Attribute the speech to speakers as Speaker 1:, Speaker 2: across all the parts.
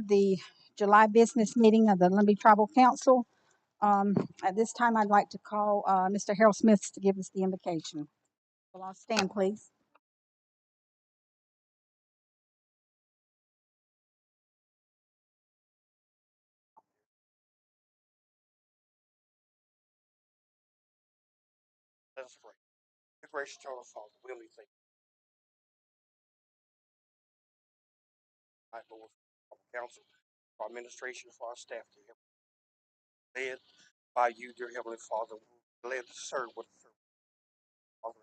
Speaker 1: The July business meeting of the Lumbee Tribal Council. At this time, I'd like to call Mr. Harold Smith to give us the invocation. Well, I'll stand, please.
Speaker 2: Let us pray. Good gracious eternal Father, we only thank you, my Lord, for our council, for our administration, for our staff, dear Heavenly, led by you, dear Heavenly Father, led to serve with the service, Father.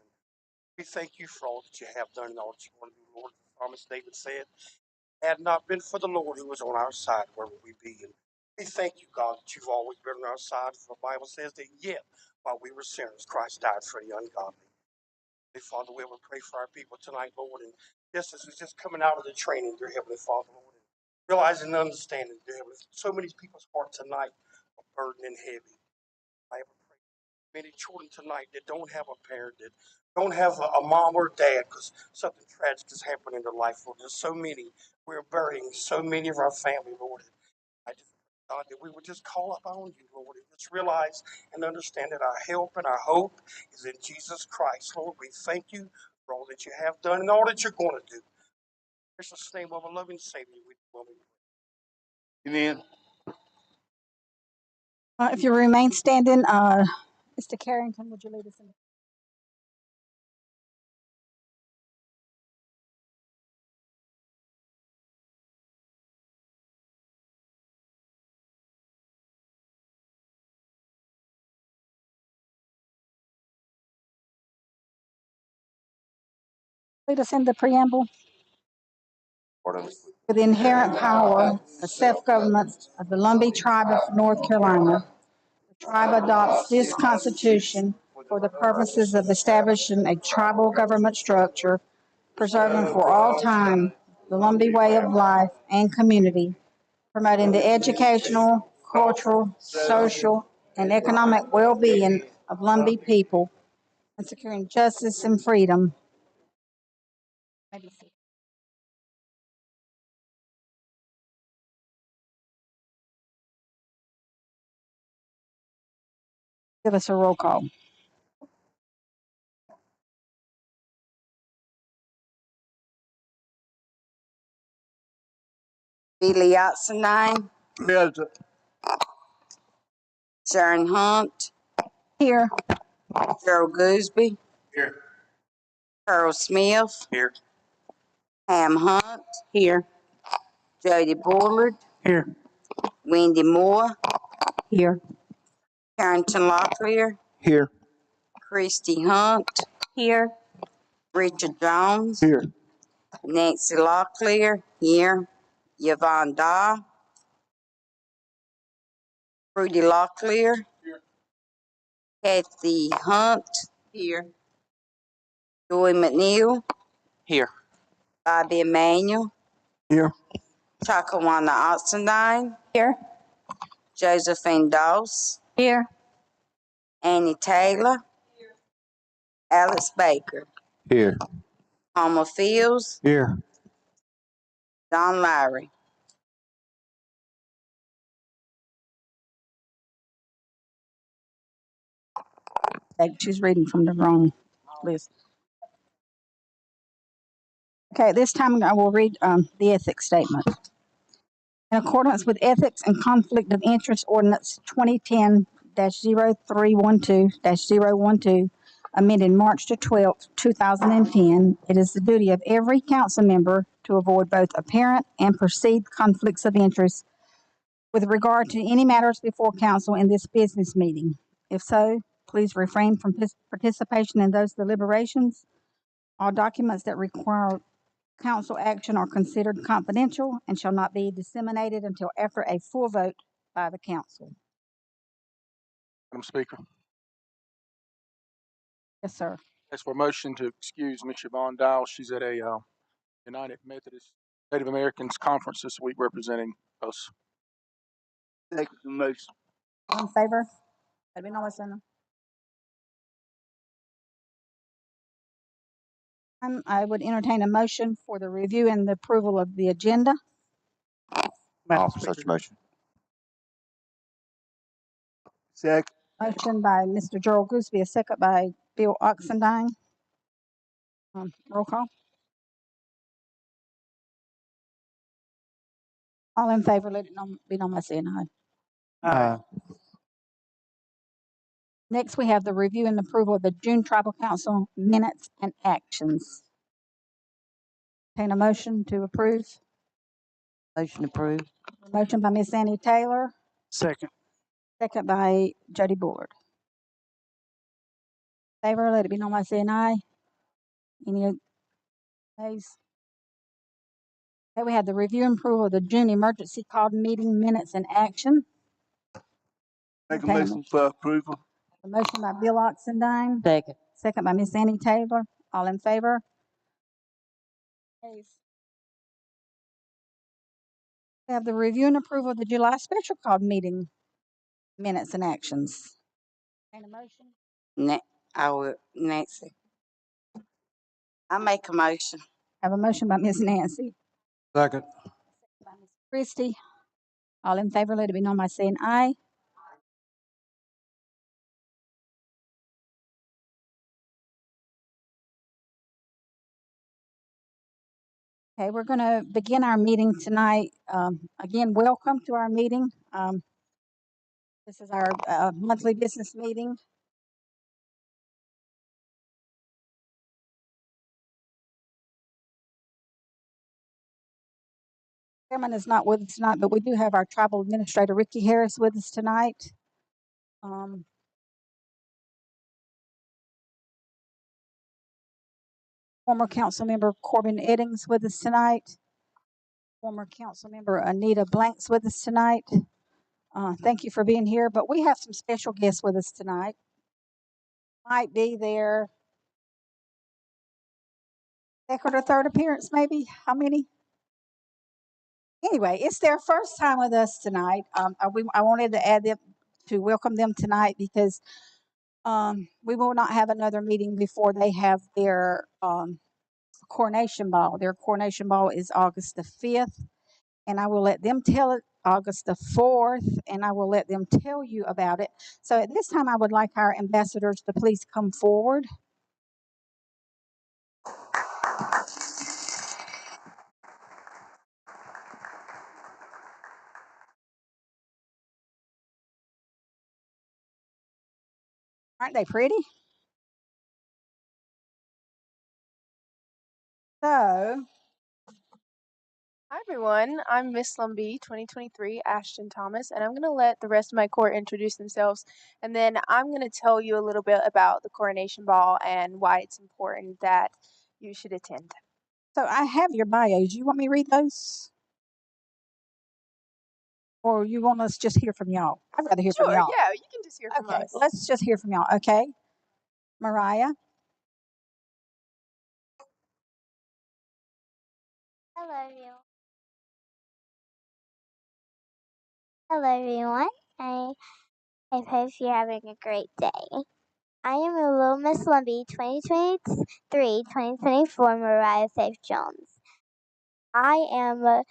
Speaker 2: We thank you for all that you have done and all that you're going to do, Lord. The psalmist David said, had not been for the Lord who was on our side, where would we be? And we thank you, God, that you've always been on our side. For the Bible says that yet, while we were sinners, Christ died for the ungodly. Father, we will pray for our people tonight, Lord, and just as we're just coming out of the training, dear Heavenly Father, Lord, and realizing and understanding, dear Heavenly, so many people's hearts tonight are burdened and heavy. I ever pray for many children tonight that don't have a parent, that don't have a mom or dad because something tragic has happened in their life, Lord. There's so many. We're burying so many of our family, Lord. I just God, that we would just call upon you, Lord, and just realize and understand that our help and our hope is in Jesus Christ. Lord, we thank you for all that you have done and all that you're going to do. In the precious name of a loving Savior, we love you. Amen.
Speaker 1: If you remain standing, Mr. Carrington, would you lead us in? Lead us in the preamble. With the inherent power of self-government of the Lumbee Tribe of North Carolina, the tribe adopts this Constitution for the purposes of establishing a tribal government structure, preserving for all time the Lumbee way of life and community, promoting the educational, cultural, social, and economic well-being of Lumbee people, and securing justice and freedom. Give us a roll call.
Speaker 3: Billy Otsenine,
Speaker 2: Yes.
Speaker 3: Sharon Hunt,
Speaker 1: Here.
Speaker 3: Gerald Gooseby,
Speaker 2: Here.
Speaker 3: Earl Smith,
Speaker 2: Here.
Speaker 3: Ham Hunt,
Speaker 1: Here.
Speaker 3: Jody Bullard,
Speaker 2: Here.
Speaker 3: Wendy Moore,
Speaker 1: Here.
Speaker 3: Carrington Locklear,
Speaker 2: Here.
Speaker 3: Christy Hunt,
Speaker 1: Here.
Speaker 3: Richard Jones,
Speaker 2: Here.
Speaker 3: Nancy Locklear, here, Yvonne Daw, Rudy Locklear,
Speaker 2: Here.
Speaker 3: Kathy Hunt, here, Joy McNeil,
Speaker 2: Here.
Speaker 3: Bobby Emanuel,
Speaker 2: Here.
Speaker 3: Chakawana Otsenine,
Speaker 1: Here.
Speaker 3: Josephine Doss,
Speaker 1: Here.
Speaker 3: Annie Taylor, Alex Baker,
Speaker 2: Here.
Speaker 3: Homer Fields,
Speaker 2: Here.
Speaker 3: Don Lowry.
Speaker 1: She's reading from the wrong list. Okay, this time I will read the ethics statement. In accordance with Ethics and Conflict of Interest Ordinance 2010-0312-012, amended March 12, 2010, it is the duty of every council member to avoid both apparent and perceived conflicts of interest with regard to any matters before council in this business meeting. If so, please refrain from participation in those deliberations. All documents that require council action are considered confidential and shall not be disseminated until after a full vote by the council.
Speaker 4: Madam Speaker,
Speaker 1: Yes, sir.
Speaker 4: ask for a motion to excuse Ms. Yvonne Dial. She's at a United Methodist Native Americans conference this week representing us.
Speaker 2: Take the motion.
Speaker 1: All in favor? Let me know what's in them. I would entertain a motion for the review and the approval of the agenda.
Speaker 5: Madam
Speaker 6: Offer such
Speaker 5: Speaker.
Speaker 6: motion.
Speaker 5: Second.
Speaker 1: Motion by Mr. Gerald Gooseby, a second by Bill Oxendine. Roll call. All in favor, let it be known by saying aye. Next, we have the review and approval of the June Tribal Council minutes and actions. Entertain a motion to approve.
Speaker 3: Motion approved.
Speaker 1: Motion by Miss Annie Taylor,
Speaker 5: Second.
Speaker 1: second by Jody Bullard. Favor, let it be known by saying aye. Any nays? Okay, we have the review and approval of the June emergency called meeting minutes and action.
Speaker 5: Make a
Speaker 1: Entertain
Speaker 5: motion for approval.
Speaker 1: A motion by Bill Oxendine,
Speaker 3: Second.
Speaker 1: second by Miss Annie Taylor. All in favor? Nays? We have the review and approval of the July special called meeting minutes and actions. Entertain a motion?
Speaker 3: Nancy. I make a motion.
Speaker 1: Have a motion by Miss Nancy,
Speaker 6: Second.
Speaker 1: by Miss Christie. All in favor, let it be known by saying aye. Okay, we're going to begin our meeting tonight. Again, welcome to our meeting. This is our monthly business meeting. Chairman is not with us tonight, but we do have our tribal administrator, Ricky Harris, with us tonight. Former council member Corbin Eddings with us tonight. Former council member Anita Blanks with us tonight. Thank you for being here, but we have some special guests with us tonight. Might be their second or third appearance, maybe. How many? Anyway, it's their first time with us tonight. I wanted to add them to welcome them tonight because we will not have another meeting before they have their coronation ball. Their coronation ball is August the 5th, and I will let them tell it August the 4th, and I will let them tell you about it. So at this time, I would like our ambassadors to please come forward. Aren't they pretty? So,
Speaker 7: Hi everyone, I'm Miss Lumbee 2023 Ashton Thomas, and I'm going to let the rest of my court introduce themselves, and then I'm going to tell you a little bit about the coronation ball and why it's important that you should attend.
Speaker 1: so I have your bios. You want me to read those? Or you want us just hear from y'all? I'd rather hear from
Speaker 7: Sure,
Speaker 1: y'all.
Speaker 7: yeah, you can just hear from
Speaker 1: Okay,
Speaker 7: us.
Speaker 1: let's just hear from y'all. Okay, Mariah.
Speaker 8: Hello, everyone. Hello, everyone. I hope you're having a great day. I am a Little Miss Lumbee 2023-2024 Mariah Faith Jones. I am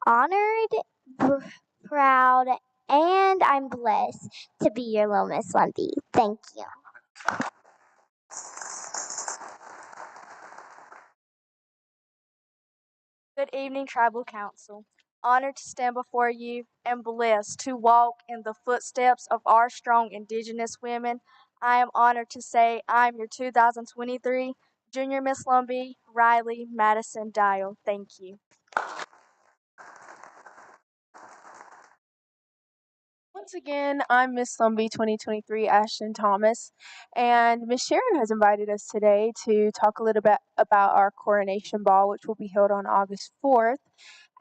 Speaker 8: honored, proud, and I'm blessed to be your Little Miss Lumbee. Thank you.
Speaker 9: Good evening, Tribal Council. Honored to stand before you and blessed to walk in the footsteps of our strong Indigenous women. I am honored to say I'm your 2023 Junior Miss Lumbee, Riley Madison Dial. Thank you.
Speaker 7: Once again, I'm Miss Lumbee 2023 Ashton Thomas, and Miss Sharon has invited us today to talk a little bit about our coronation ball, which will be held on August 4th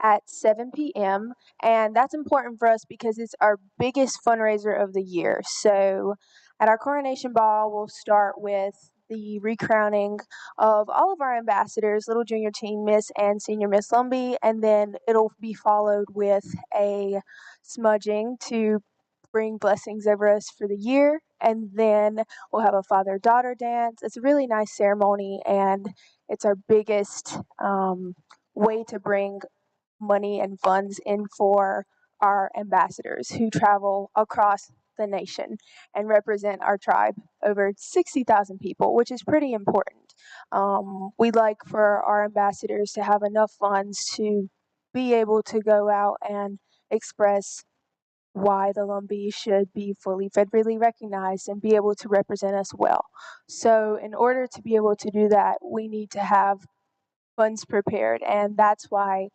Speaker 7: at 7 p.m. And that's important for us because it's our biggest fundraiser of the year. So at our coronation ball, we'll start with the recrowning of all of our ambassadors, Little Junior Teen Miss and Senior Miss Lumbee, and then it'll be followed with a smudging to bring blessings over us for the year, and then we'll have a father-daughter dance. It's a really nice ceremony, and it's our biggest way to bring money and funds in for our ambassadors who travel across the nation and represent our tribe, over 60,000 people, which is pretty important. We'd like for our ambassadors to have enough funds to be able to go out and express why the Lumbee should be fully federally recognized and be able to represent us well. So in order to be able to do that, we need to have funds prepared, and that's why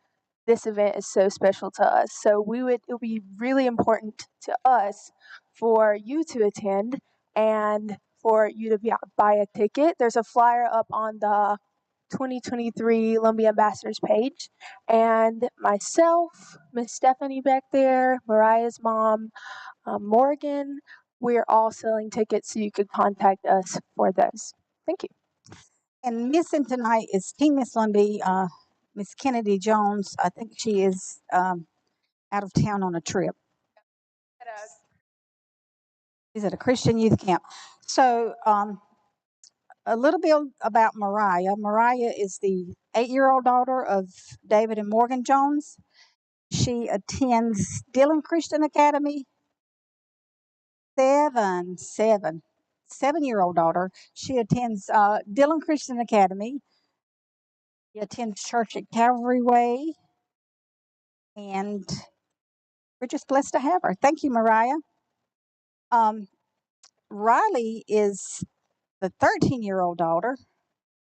Speaker 7: this event is so special to us. So it would be really important to us for you to attend and for you to buy a ticket. There's a flyer up on the 2023 Lumbee Ambassadors page, and myself, Miss Stephanie back there, Mariah's mom, Morgan, we're all selling tickets, so you could contact us for those. Thank you.
Speaker 1: And missing tonight is Team Miss Lumbee, Miss Kennedy Jones. I think she is out of town on a trip. She's at a Christian youth camp. So a little bit about Mariah. Mariah is the 8-year-old daughter of David and Morgan Jones. She attends Dillon Christian Academy. 7-year-old daughter. She attends Dillon Christian Academy. She attends church at Calvary Way. And we're just blessed to have her. Thank you, Mariah. Riley is the 13-year-old daughter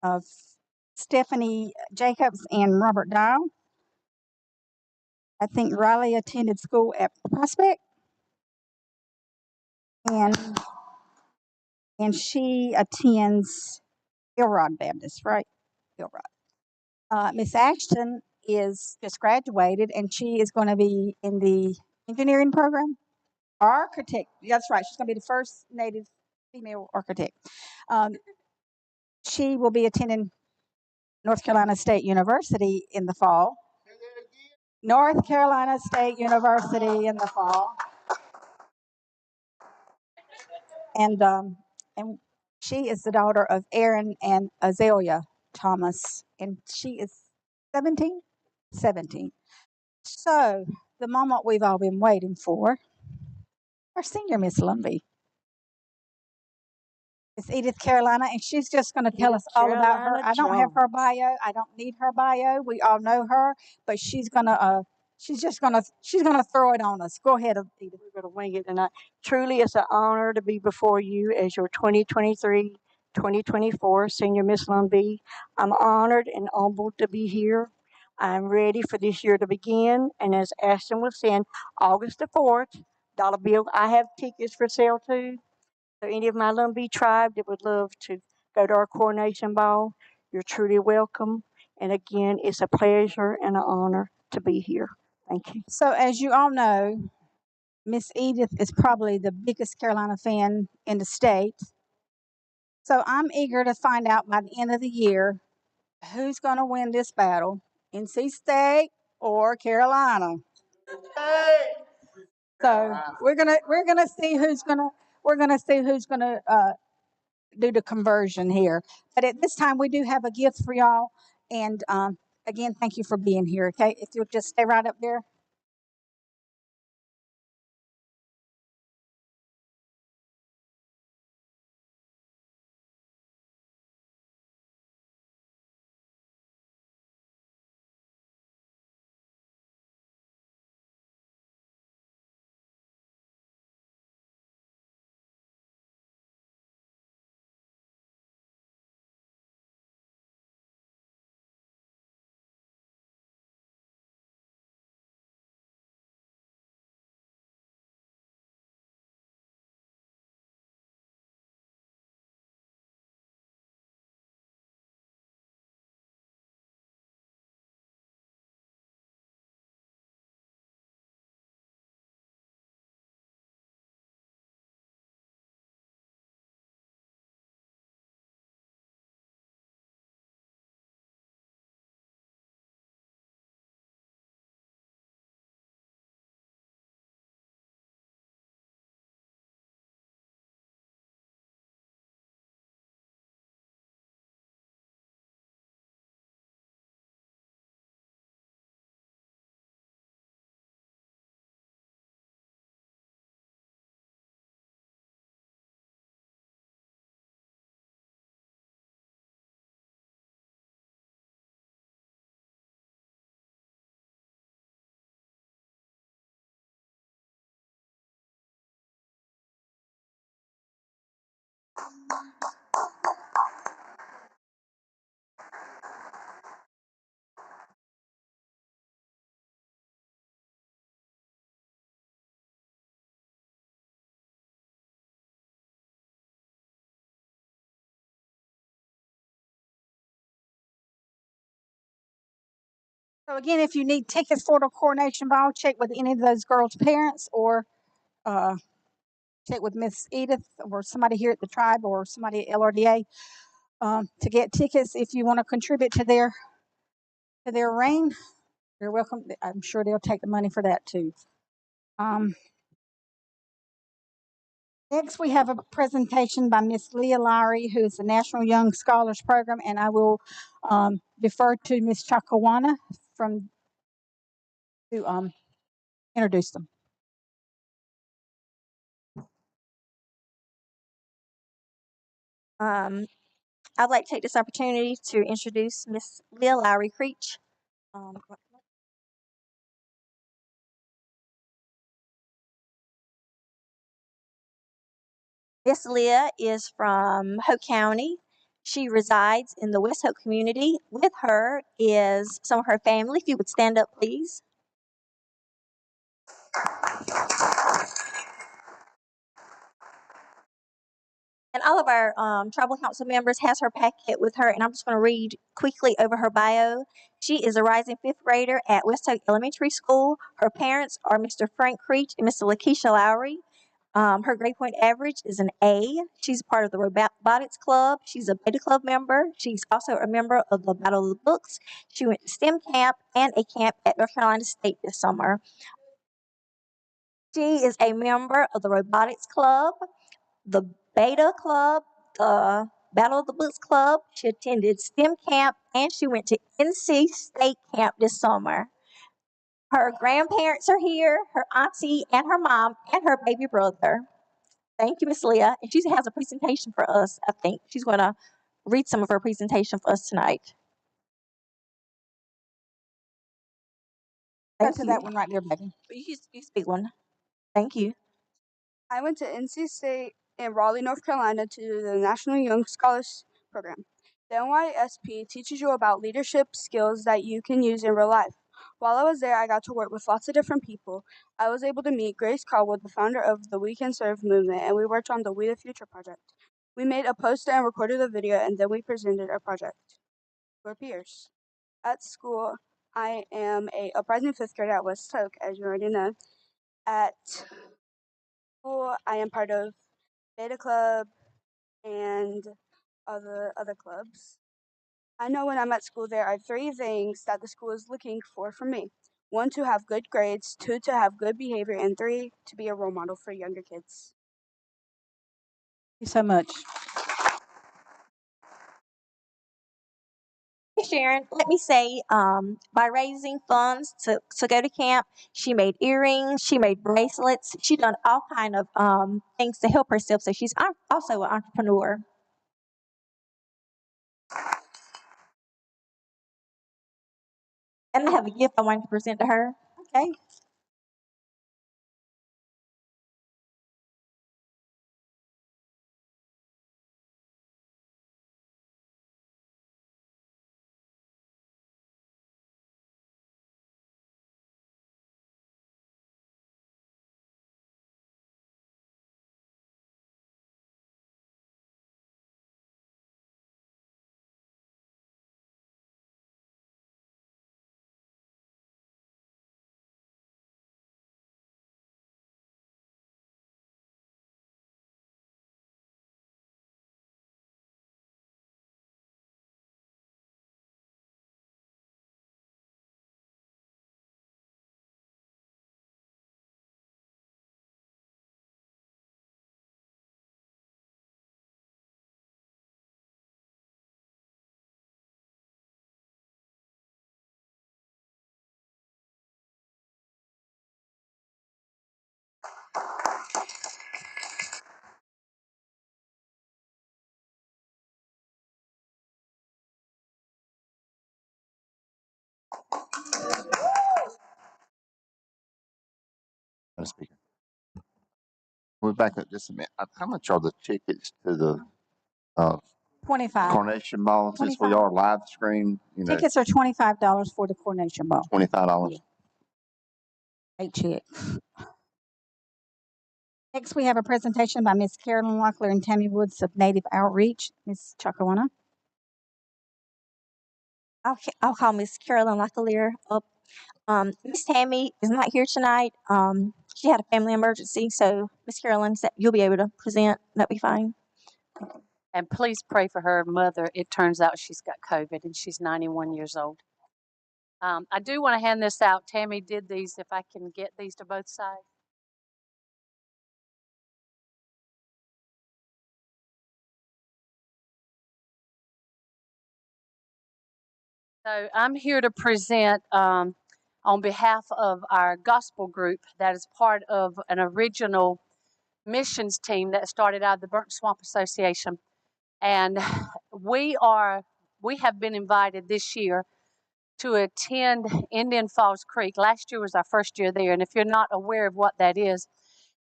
Speaker 1: of Stephanie Jacobs and Robert Dial. I think Riley attended school at Prospect, and she attends Elrod Baptist, right? Elrod. Miss Ashton is just graduated, and she is going to be in the engineering program. Architect, that's right. She's going to be the first Native female architect. She will be attending North Carolina State University in the fall. North Carolina State University in the fall. And she is the daughter of Aaron and Azalea Thomas, and she is 17. So the moment we've all been waiting for, our senior Miss Lumbee. It's Edith Carolina, and she's just going to tell us all about her. I don't have her bio. I don't need her bio. We all know her, but she's gonna throw it on us. Go ahead, Edith.
Speaker 6: We're going to wing it tonight. Truly, it's an honor to be before you as your 2023-2024 Senior Miss Lumbee. I'm honored and humbled to be here. I'm ready for this year to begin, and as Ashton was saying, August the 4th, dollar bill. I have tickets for sale too. So any of my Lumbee tribe that would love to go to our coronation ball, you're truly welcome. And again, it's a pleasure and an honor to be here. Thank you.
Speaker 1: So as you all know, Miss Edith is probably the biggest Carolina fan in the state. So I'm eager to find out by the end of the year who's going to win this battle, NC State or Carolina. So we're gonna see who's gonna do the conversion here. But at this time, we do have a gift for y'all, and again, thank you for being here. Okay, if you'll just stay right up there. So again, if you need tickets for the coronation ball, check with any of those girls' parents or uh, check with Miss Edith or somebody here at the tribe or somebody at LRDA to get tickets. If you want to contribute to their reign, you're welcome. I'm sure they'll take the money for that too. Next, we have a presentation by Miss Leah Lowry, who is the National Young Scholars Program, and I will defer to Miss Chakawana to introduce them.
Speaker 10: I'd like to take this opportunity to introduce Miss Leah Lowry Creech. Miss Leah is from Hoke County. She resides in the West Hoke community. With her is some of her family. If you would stand up, please. And all of our tribal council members has her packet with her, and I'm just going to read quickly over her bio. She is a rising fifth grader at West Hoke Elementary School. Her parents are Mr. Frank Creech and Mr. Lakeisha Lowry. Her grade point average is an A. She's part of the Robotics Club. She's a Beta Club member. She's also a member of the Battle of the Books. She went to STEM camp and a camp at North Carolina State this summer. She is a member of the Robotics Club, the Beta Club, the Battle of the Books Club. She attended STEM camp and she went to NC State camp this summer. Her grandparents are here, her auntie and her mom and her baby brother. Thank you, Miss Leah. And she has a presentation for us, I think. She's going to read some of her presentation for us tonight.
Speaker 1: Go
Speaker 10: Thank
Speaker 1: to
Speaker 10: you.
Speaker 1: that one right there, baby.
Speaker 10: You speak one. Thank you.
Speaker 9: I went to NC State in Raleigh, North Carolina to do the National Young Scholars Program. The NYSP teaches you about leadership skills that you can use in real life. While I was there, I got to work with lots of different people. I was able to meet Grace Caldwell, the founder of the We Can Serve movement, and we worked on the We the Future project. We made a poster and recorded a video, and then we presented our project to our peers. At school, I am a uprising fifth grader at West Hoke, as you already know. At school, I am part of Beta Club and other clubs. I know when I'm at school, there are 3 things that the school is looking for from me. 1, to have good grades, 2, to have good behavior, and 3, to be a role model for younger kids.
Speaker 1: Thank you so much.
Speaker 10: Hey, Sharon, let me say, by raising funds to go to camp, she made earrings, she made bracelets, she done all kind of things to help herself. So she's also an entrepreneur. And I have a gift I wanted to present to her. Okay.
Speaker 11: Madam Speaker. We're back up just a minute. How much are the tickets to the
Speaker 1: 25.
Speaker 11: Coronation Ball, since we
Speaker 1: 25.
Speaker 11: are live stream,
Speaker 1: Tickets are $25 for the coronation ball.
Speaker 11: $25.
Speaker 1: Yeah. 8 check. Next, we have a presentation by Miss Carolyn Locklear and Tammy Woods of Native Outreach. Miss Chakawana.
Speaker 10: I'll call Miss Carolyn Locklear up. Miss Tammy is not here tonight. She had a family emergency, so Miss Carolyn said you'll be able to present. That'd be fine.
Speaker 12: And please pray for her mother. It turns out she's got COVID and she's 91 years old. I do want to hand this out. Tammy did these, if I can get these to both sides. So I'm here to present on behalf of our gospel group that is part of an original missions team that started out of the Burnt Swamp Association. And we have been invited this year to attend Indian Falls Creek. Last year was our first year there, and if you're not aware of what that is,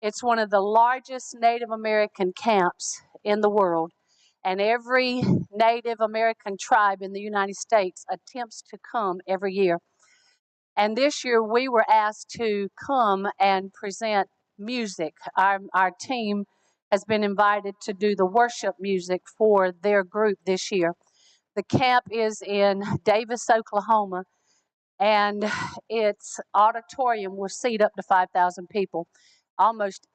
Speaker 12: it's one of the largest Native American camps in the world, and every Native American tribe in the United States attempts to come every year. And this year we were asked to come and present music. Our team has been invited to do the worship music for their group this year. The camp is in Davis, Oklahoma, and its auditorium will seat up to 5,000 people. Almost,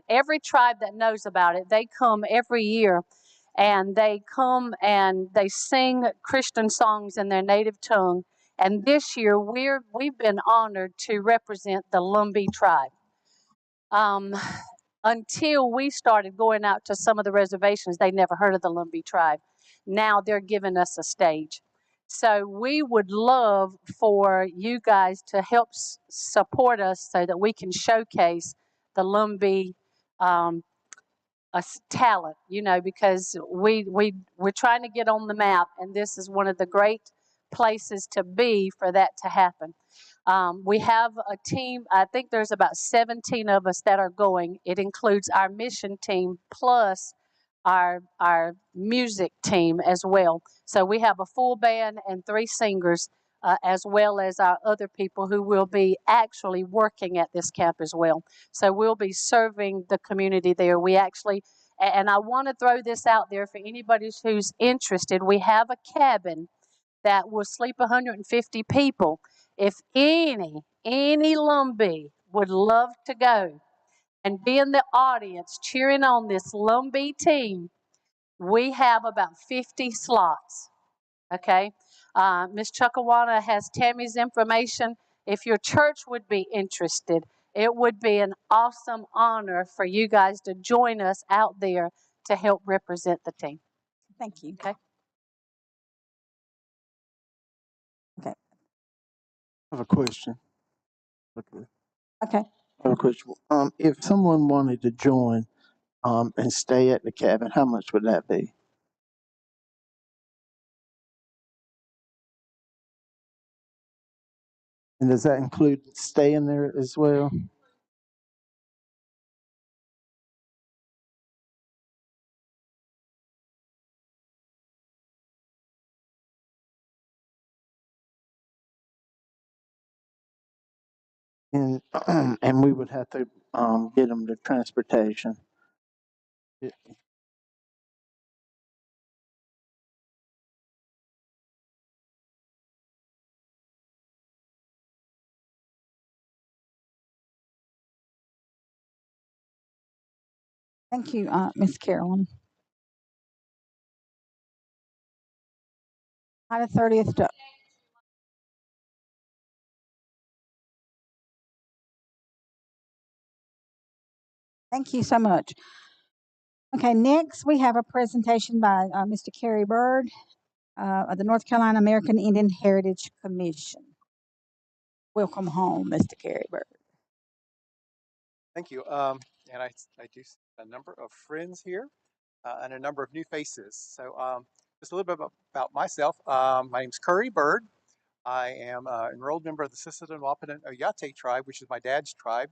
Speaker 12: every tribe that knows about it, they come every year, and they come and they sing Christian songs in their native tongue. And this year, we've been honored to represent the Lumbee tribe. Until we started going out to some of the reservations, they never heard of the Lumbee tribe. Now they're giving us a stage. So we would love for you guys to help support us so that we can showcase the Lumbee talent, because we're trying to get on the map, and this is one of the great places to be for that to happen. We have a team. I think there's about 17 of us that are going. It includes our mission team plus our music team as well. So we have a full band and 3 singers, as well as our other people who will be actually working at this camp as well. So we'll be serving the community there. We actually, and I want to throw this out there for anybody who's interested, we have a cabin that will sleep 150 people. If any Lumbee would love to go and be in the audience cheering on this Lumbee team, we have about 50 slots, okay? Ms. Chakawana has Tammy's information. If your church would be interested, it would be an awesome honor for you guys to join us out there to help represent the team.
Speaker 1: Thank you.
Speaker 12: Okay.
Speaker 5: I have a question. Okay.
Speaker 1: Okay.
Speaker 5: I have a question. If someone wanted to join, and stay at the cabin, how much would that be? And does that include staying there as well? And and we would have to get them the transportation. Yeah.
Speaker 1: Thank you, Miss Carolyn. July 30th to Thank you so much. Okay, next we have a presentation by Mr. Kerry Bird of the North Carolina American Indian Heritage Commission. Welcome home, Mr. Kerry Bird.
Speaker 13: Thank you. And I do see a number of friends here and a number of new faces. So just a little bit about myself. My name's Curry Bird. I am an enrolled member of the Sisseton Wapanan Oyate tribe, which is my dad's tribe.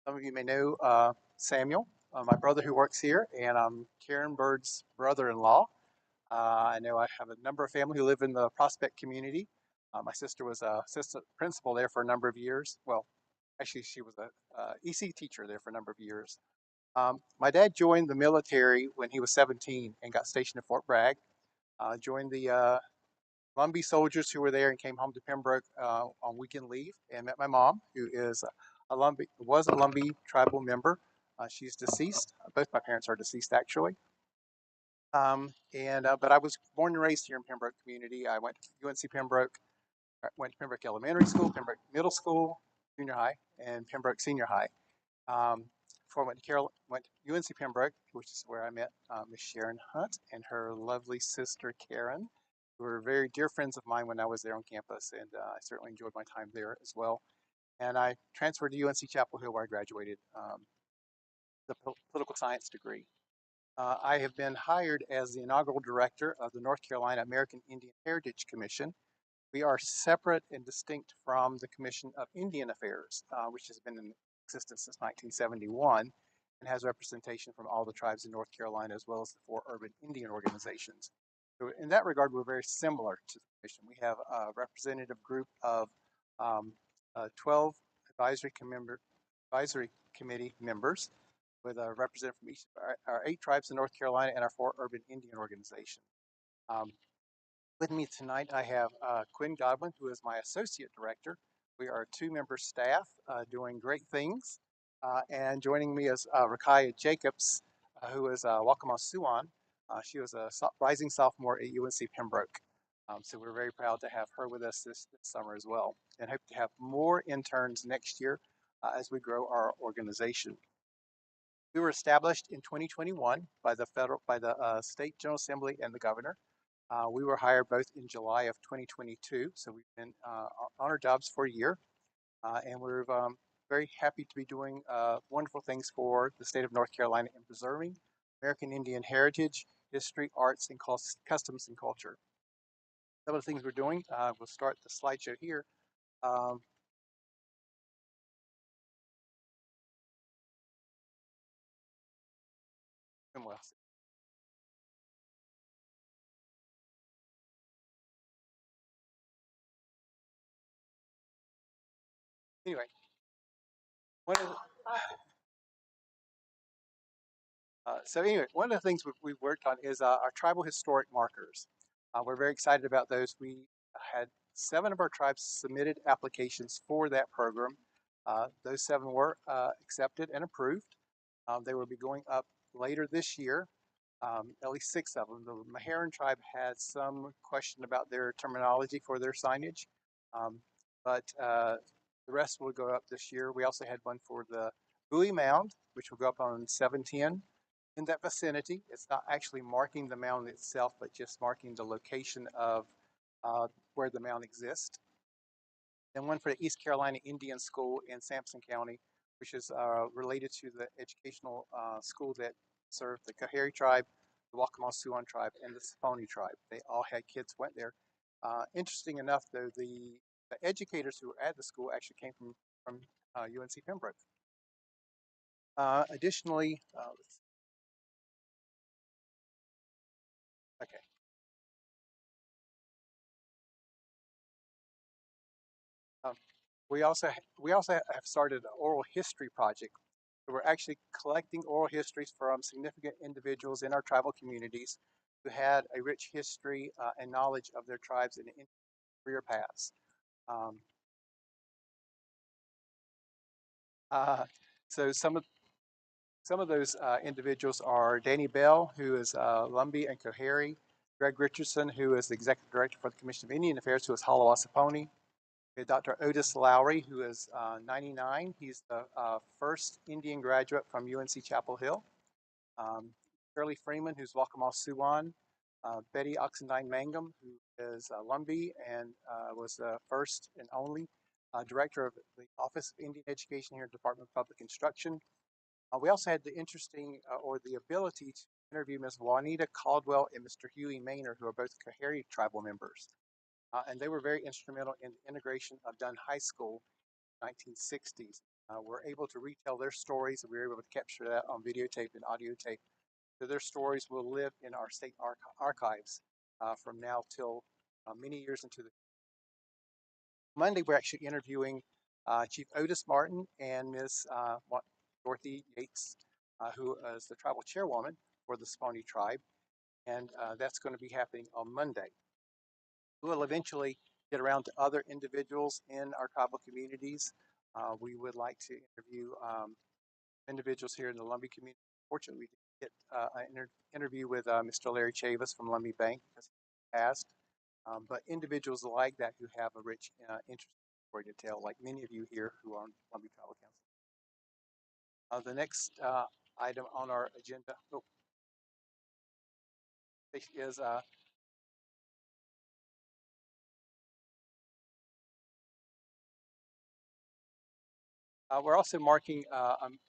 Speaker 13: Some of you may know Samuel. my brother who works here, and I'm Karen Bird's brother-in-law. I know I have a number of family who live in the Prospect community. My sister was a assistant principal there for a number of years. Well, actually, she was a EC teacher there for a number of years. My dad joined the military when he was 17 and got stationed at Fort Bragg. Joined the Lumbee soldiers who were there and came home to Pembroke on weekend leave, and met my mom, who is was a Lumbee tribal member. She's deceased. Both my parents are deceased, actually. But I was born and raised here in Pembroke community. I went to UNC Pembroke, went to Pembroke Elementary School, Pembroke Middle School, Junior High, and Pembroke Senior High. Before I went to UNC Pembroke, which is where I met Miss Sharon Hunt and her lovely sister Karen, who were very dear friends of mine when I was there on campus, and I certainly enjoyed my time there as well. And I transferred to UNC Chapel Hill, where I graduated the political science degree. I have been hired as the inaugural director of the North Carolina American Indian Heritage Commission. We are separate and distinct from the Commission of Indian Affairs, which has been in existence since 1971 and has representation from all the tribes in North Carolina as well as the 4 urban Indian organizations. So in that regard, we're very similar to the Commission. We have a representative group of 12 advisory committee members with a representative from each of our 8 tribes in North Carolina and our 4 urban Indian organizations. With me tonight, I have Quinn Godwin, who is my associate director. We are a 2-member staff doing great things. And joining me is Rakaya Jacobs, who is Waccamaw Siouan. She was a rising sophomore at UNC Pembroke. So we're very proud to have her with us this summer as well, and hope to have more interns next year as we grow our organization. We were established in 2021 by the State General Assembly and the governor. We were hired both in July of 2022, so we've been on our jobs for a year, and we're very happy to be doing wonderful things for the state of North Carolina in preserving American Indian heritage, history, arts, and customs and culture. Some of the things we're doing, we'll start the slideshow here. Anyway, one of the, one of the things we've worked on is our tribal historic markers. We're very excited about those. We had 7 of our tribes submitted applications for that program. Those 7 were accepted and approved. They will be going up later this year, at least 6 of them. The Meherrin tribe had some question about their terminology for their signage, but the rest will go up this year. We also had one for the Bowie Mound, which will go up on 710. In that vicinity, it's not actually marking the mound itself, but just marking the location of where the mound exists. And one for the East Carolina Indian School in Sampson County, which is related to the educational school that served the Coharie tribe, the Waccamaw Siouan tribe, and the Saponi tribe. They all had kids went there. Interesting enough, though, the educators who were at the school actually came from UNC Pembroke. Additionally, okay. We also have started an oral history project. So we're actually collecting oral histories from significant individuals in our tribal communities who had a rich history and knowledge of their tribes and career paths. So some of those individuals are Danny Bell, who is Lumbee and Coharie; Greg Richardson, who is the executive director for the Commission of Indian Affairs, who is Halawa Saponi; Dr. Otis Lowry, who is 99. He's the first Indian graduate from UNC Chapel Hill. Shirley Freeman, who's Waccamaw Siouan. Betty Oxendine Mangum, who is Lumbee and was the first and only director of the Office of Indian Education here at the Department of Public Instruction. We also had the interesting or the ability to interview Ms. Juanita Caldwell and Mr. Huey Maynor, who are both Coharie tribal members. And they were very instrumental in the integration of Dunn High School in the 1960s. were able to retell their stories, and we were able to capture that on videotape and audio tape. So their stories will live in our state archives from now till many years into the Monday. We're actually interviewing Chief Otis Martin and Ms. Dorothy Yates, who is the tribal chairwoman for the Spawnee tribe, and that's going to be happening on Monday. We'll eventually get around to other individuals in our tribal communities. We would like to interview individuals here in the Lumbee community. Fortunately, we did get an interview with Mr. Larry Chavis from Lumbee Bank because he passed. But individuals like that who have a rich interest story to tell, like many of you here who are on Lumbee Tribal Council. The next item on our agenda is we're also marking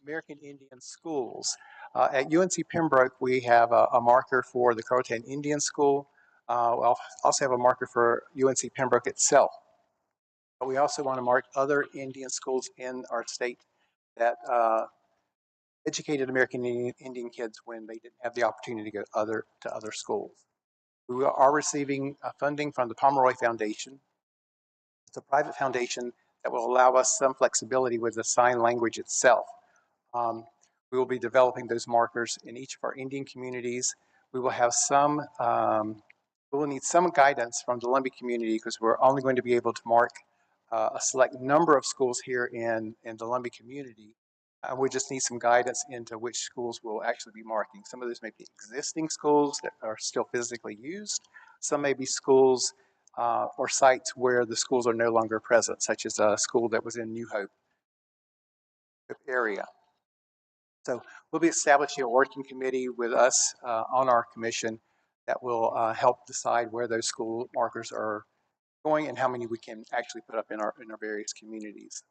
Speaker 13: American Indian schools. At UNC Pembroke, we have a marker for the Croatan Indian School. We'll also have a marker for UNC Pembroke itself. But we also want to mark other Indian schools in our state that educated American Indian kids when they didn't have the opportunity to go to other schools. We are receiving funding from the Pomeroy Foundation. It's a private foundation that will allow us some flexibility with the sign language itself. We will be developing those markers in each of our Indian communities. We will have some, we will need some guidance from the Lumbee community because we're only going to be able to mark a select number of schools here in the Lumbee community. We just need some guidance into which schools we'll actually be marking. Some of those may be existing schools that are still physically used. Some may be schools or sites where the schools are no longer present, such as a school that was in New Hope area. So we'll be establishing a working committee with us on our commission that will help decide where those school markers are going and how many we can actually put up in our various communities.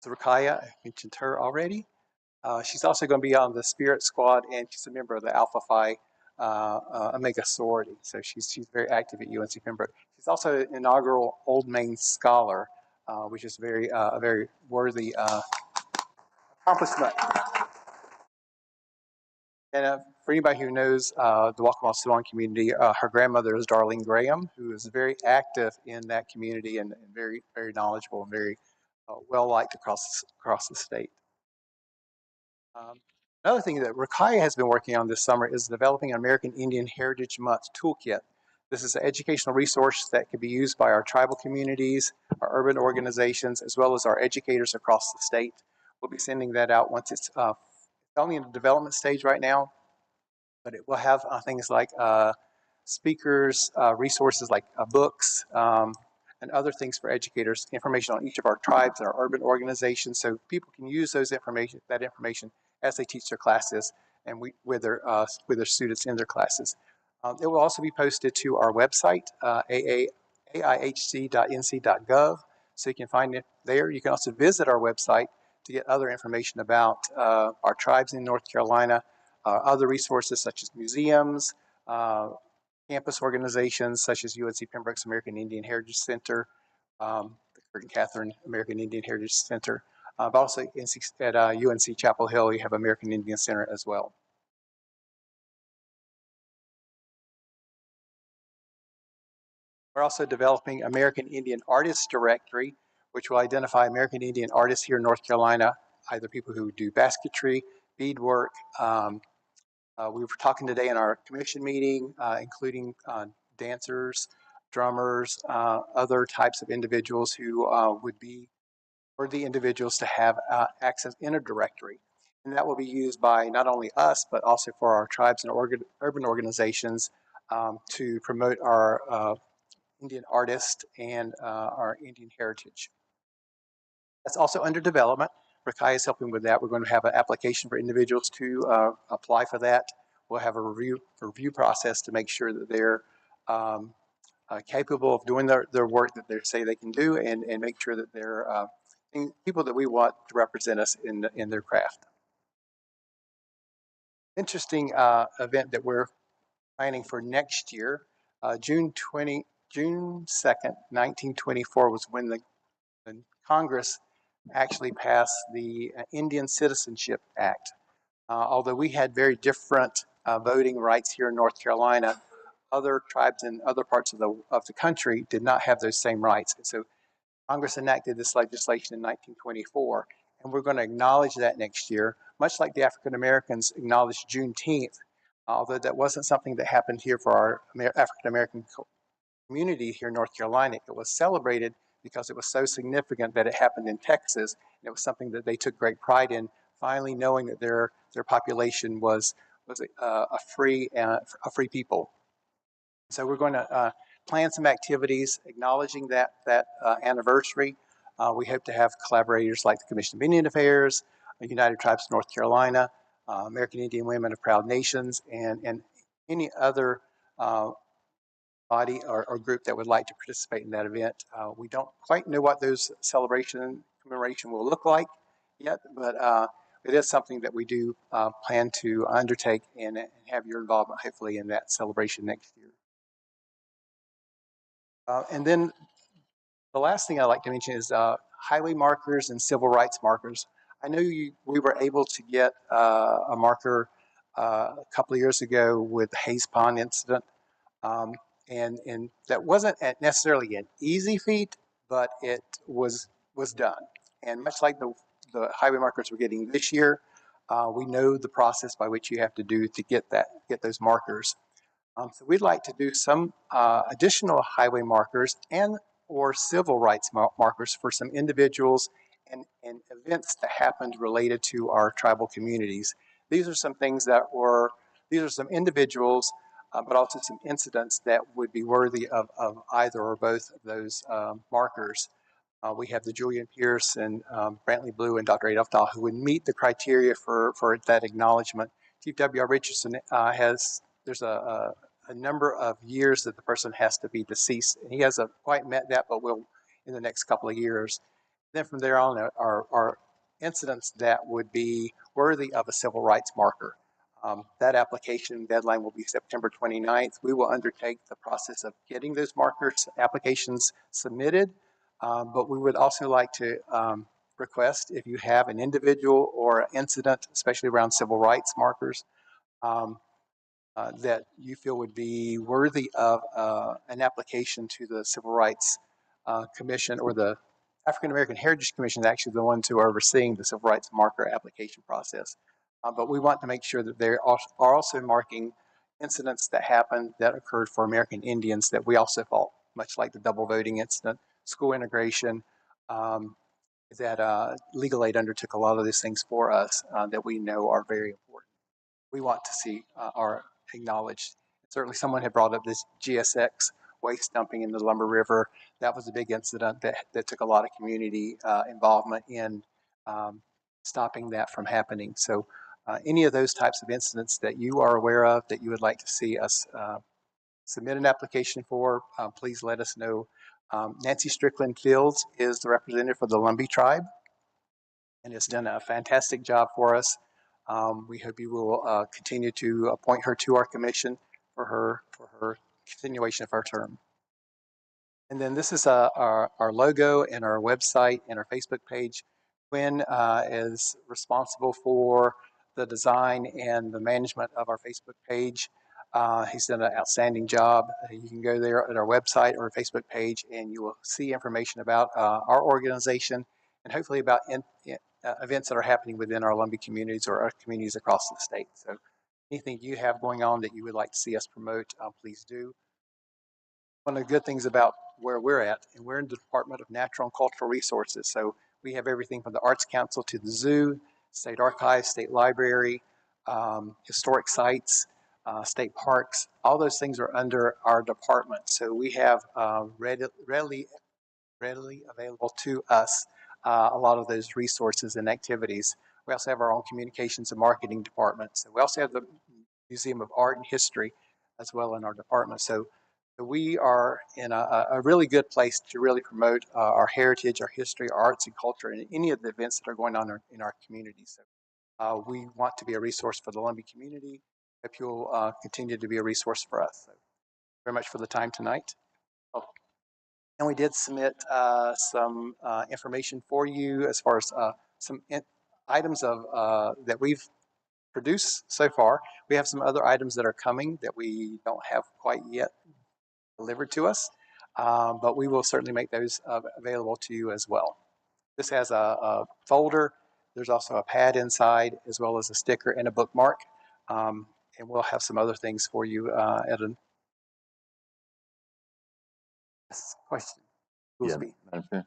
Speaker 13: So Rakaya, I mentioned her already. She's also going to be on the Spirit Squad, and she's a member of the Alpha Phi Omega sorority. So she's very active at UNC Pembroke. She's also an inaugural Old Main Scholar, which is a very worthy accomplishment. And for anybody who knows the Waccamaw Siouan community, her grandmother is Darlene Graham, who is very active in that community and very, very knowledgeable and very well liked across the state. Another thing that Rakaya has been working on this summer is developing an American Indian Heritage Month toolkit. This is an educational resource that can be used by our tribal communities, our urban organizations, as well as our educators across the state. We'll be sending that out once it's only in the development stage right now, but it will have things like speakers, resources like books, and other things for educators, information on each of our tribes and our urban organizations, so people can use that information as they teach their classes and with their students in their classes. It will also be posted to our website, aihc.nc.gov, so you can find it there. You can also visit our website to get other information about our tribes in North Carolina, other resources such as museums, campus organizations such as UNC Pembroke's American Indian Heritage Center, the Kurt and Catherine American Indian Heritage Center, but also at UNC Chapel Hill, you have American Indian Center as well. We're also developing American Indian Artists Directory, which will identify American Indian artists here in North Carolina, either people who do basketry, beadwork. We were talking today in our commission meeting, including dancers, drummers, other types of individuals who would be worthy individuals to have access in a directory. And that will be used by not only us, but also for our tribes and urban organizations to promote our Indian artists and our Indian heritage. That's also under development. Rakaya is helping with that. We're going to have an application for individuals to apply for that. We'll have a review process to make sure that they're capable of doing their work that they say they can do, and make sure that they're people that we want to represent us in their craft. Interesting event that we're planning for next year, June 2nd, 1924 was when the Congress actually passed the Indian Citizenship Act. Although we had very different voting rights here in North Carolina, other tribes in other parts of the country did not have those same rights. And so Congress enacted this legislation in 1924, and we're going to acknowledge that next year, much like the African Americans acknowledged Juneteenth, although that wasn't something that happened here for our African American community here in North Carolina. It was celebrated because it was so significant that it happened in Texas, and it was something that they took great pride in, finally knowing that their population was a free people. So we're going to plan some activities acknowledging that anniversary. We hope to have collaborators like the Commission of Indian Affairs, United Tribes of North Carolina, American Indian Women of Proud Nations, and any other body or group that would like to participate in that event. We don't quite know what those commemoration will look like yet, but it is something that we do plan to undertake and have your involvement hopefully in that celebration next year. And then the last thing I'd like to mention is highway markers and civil rights markers. I know we were able to get a marker a couple of years ago with the Hayes Pond incident. And that wasn't necessarily an easy feat, but it was done. And much like the highway markers we're getting this year, we know the process by which you have to do to get those markers. So we'd like to do some additional highway markers and or civil rights markers for some individuals and events that happened related to our tribal communities. These are some things these are some individuals, but also some incidents that would be worthy of either or both of those markers. We have the Julian Pierce and Brantley Blue and Dr. Adolph Dahl who would meet the criteria for that acknowledgement. Chief W.R. Richardson there's a number of years that the person has to be deceased. He hasn't quite met that, but will in the next couple of years. Then from there on are incidents that would be worthy of a civil rights marker. That application deadline will be September 29th. We will undertake the process of getting those markers applications submitted, but we would also like to request if you have an individual or an incident, especially around civil rights markers, that you feel would be worthy of an application to the Civil Rights Commission, or the African American Heritage Commission is actually the ones who are overseeing the civil rights marker application process. But we want to make sure that they are also marking incidents that happened that occurred for American Indians that we also fought, much like the double voting incident, school integration, that Legal Aid undertook a lot of these things for us that we know are very important. We want to see are acknowledged. Certainly someone had brought up this GSX waste dumping in the Lumber River. That was a big incident that took a lot of community involvement in stopping that from happening. So any of those types of incidents that you are aware of that you would like to see us submit an application for, please let us know. Nancy Strickland Fields is the representative for the Lumbee tribe and has done a fantastic job for us. We hope you will continue to appoint her to our commission for her continuation of her term. And then this is our logo and our website and our Facebook page. Quinn is responsible for the design and the management of our Facebook page. He's done an outstanding job. You can go there at our website or Facebook page and you will see information about our organization and hopefully about events that are happening within our Lumbee communities or our communities across the state. So anything you have going on that you would like to see us promote, please do. One of the good things about where we're at, and we're in the Department of Natural and Cultural Resources, so we have everything from the Arts Council to the zoo, state archives, state library, historic sites, state parks. All those things are under our department. So we have readily available to us a lot of those resources and activities. We also have our own communications and marketing department. So we also have the Museum of Art and History as well in our department. So we are in a really good place to really promote our heritage, our history, our arts and culture, and any of the events that are going on in our community. So we want to be a resource for the Lumbee community. Hope you'll continue to be a resource for us. So very much for the time tonight. Oh, And we did submit some information for you as far as some items of that we've produced so far. We have some other items that are coming that we don't have quite yet delivered to us, but we will certainly make those available to you as well. This has a folder. There's also a pad inside, as well as a sticker and a bookmark. And we'll have some other things for you at a question.
Speaker 11: Yeah,
Speaker 13: Goolsby.
Speaker 11: Madam Chair.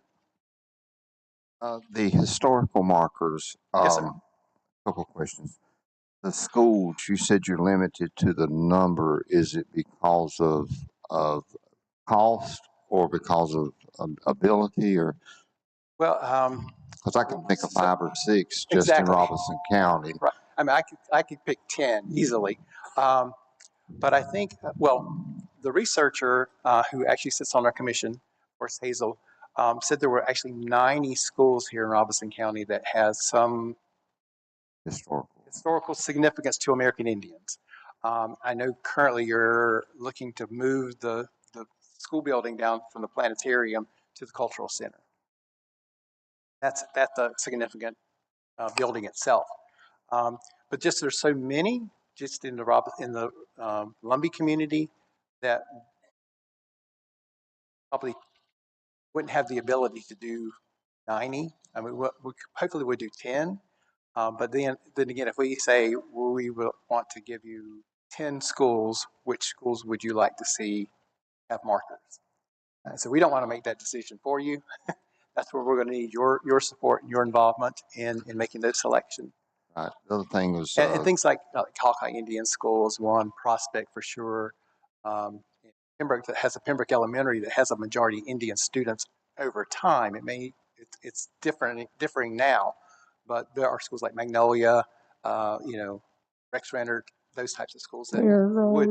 Speaker 11: The historical markers,
Speaker 13: Yes, sir.
Speaker 11: couple questions. The schools, you said you're limited to the number. Is it because of cost or because of ability, or
Speaker 13: Well,
Speaker 11: because I can think of
Speaker 13: so
Speaker 11: 5 or 6 just in
Speaker 13: exactly.
Speaker 11: Robinson County.
Speaker 13: Right. I mean, I could pick 10 easily. But I think, well, the researcher who actually sits on our commission, of course, Hazel, said there were actually 90 schools here in Robinson County that has some historical significance to American Indians. I know currently you're looking to move the school building down from the planetarium to the cultural center. That's a significant building itself. But just there's so many just in the Lumbee community that probably wouldn't have the ability to do 90. I mean, we hopefully would do 10. But then again, if we say we will want to give you 10 schools, which schools would you like to see have markers? So we don't want to make that decision for you. That's where we're going to need your support and your involvement in making those selections.
Speaker 11: Right. The other thing was
Speaker 13: And things like Hawkeye Indian School is one, Prospect for sure. Pembroke that has a Pembroke Elementary that has a majority Indian students over time. It's differing now, but there are schools like Magnolia, Rex Randard, those types of schools that would.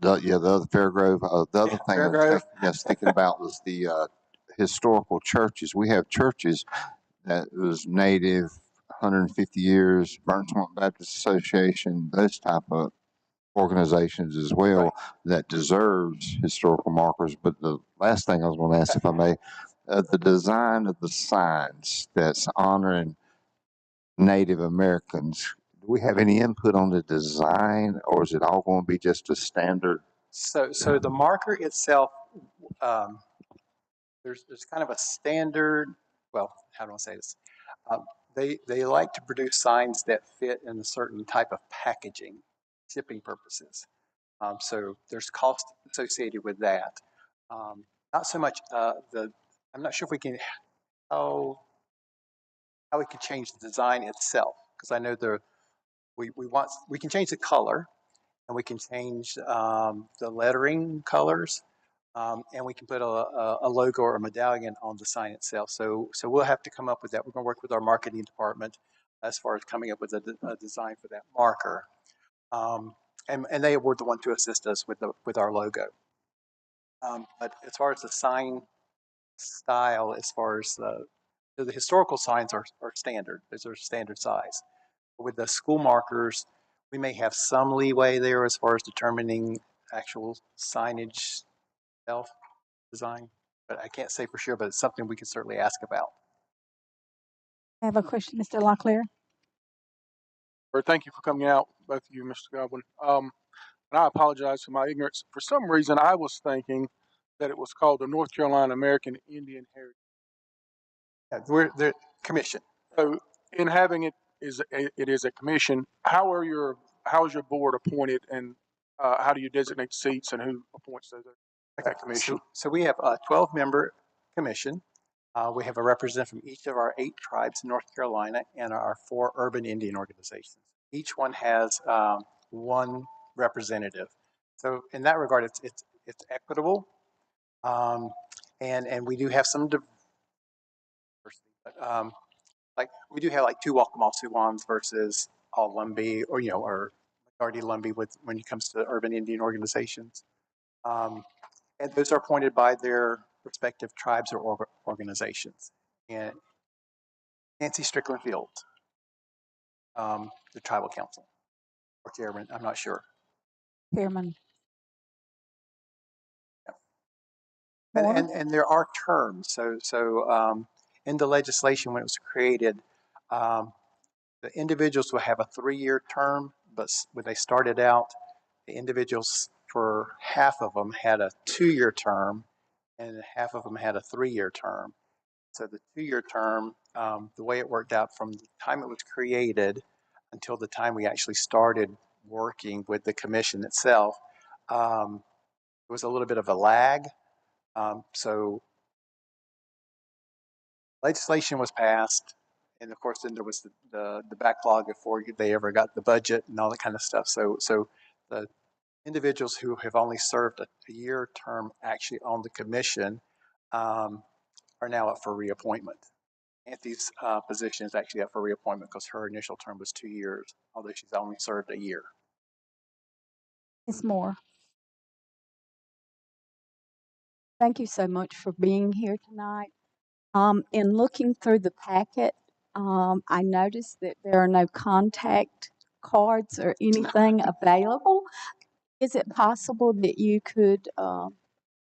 Speaker 11: the other Fairgrove. The other thing I was thinking about was the historical churches. We have churches that was native, 150 years, Burnsmont Baptist Association, those type of organizations as well,
Speaker 13: Right.
Speaker 11: that deserves historical markers. But the last thing I was going to ask, if I may, the design of the signs that's honoring Native Americans. Do we have any input on the design, or is it all going to be just a standard?
Speaker 13: So the marker itself, there's kind of a standard. Well, how do I say this? They like to produce signs that fit in a certain type of packaging, shipping purposes. So there's cost associated with that. Not so much I'm not sure if we can how we can change the design itself, because I know we can change the color, and we can change the lettering colors, and we can put a logo or a medallion on the sign itself. So we'll have to come up with that. We're going to work with our marketing department as far as coming up with a design for that marker, and they were the one to assist us with our logo. But as far as the sign style, as far as the historical signs are standard. Those are standard size. With the school markers, we may have some leeway there as far as determining actual signage self design, but I can't say for sure, but it's something we can certainly ask about.
Speaker 1: I have a question, Mr. Locklear.
Speaker 4: Thank you for coming out, both of you, Mr. Godwin. And I apologize for my ignorance. For some reason, I was thinking that it was called the North Carolina American Indian Heritage.
Speaker 13: Yeah, we're the commission.
Speaker 4: So, in having it is a commission. How is your board appointed, and how do you designate seats, and who appoints that commission?
Speaker 13: So we have a 12-member commission. We have a representative from each of our 8 tribes in North Carolina and our 4 urban Indian organizations. Each one has one representative. So in that regard, it's equitable, and we do have some diversity. But like we do have like 2 Waccamaw Siouans versus all Lumbee, or majority Lumbee when it comes to urban Indian organizations. And those are appointed by their respective tribes or organizations. And Nancy Strickland Field, the tribal council or chairman, I'm not sure.
Speaker 1: Chairman.
Speaker 13: Yeah.
Speaker 1: Moore?
Speaker 13: And there are terms. So in the legislation when it was created, the individuals will have a 3-year term, but when they started out, the individuals, for half of them had a 2-year term and half of them had a 3-year term. So the 2-year term, the way it worked out from the time it was created until the time we actually started working with the commission itself, there was a little bit of a lag. So legislation was passed, and of course then there was the backlog before they ever got the budget and all that kind of stuff. So the individuals who have only served a year term actually on the commission are now up for reappointment. Anthony's position is actually up for reappointment because her initial term was 2 years, although she's only served a year.
Speaker 1: Ms. Moore?
Speaker 6: Thank you so much for being here tonight. In looking through the packet, I noticed that there are no contact cards or anything available. Is it possible that you could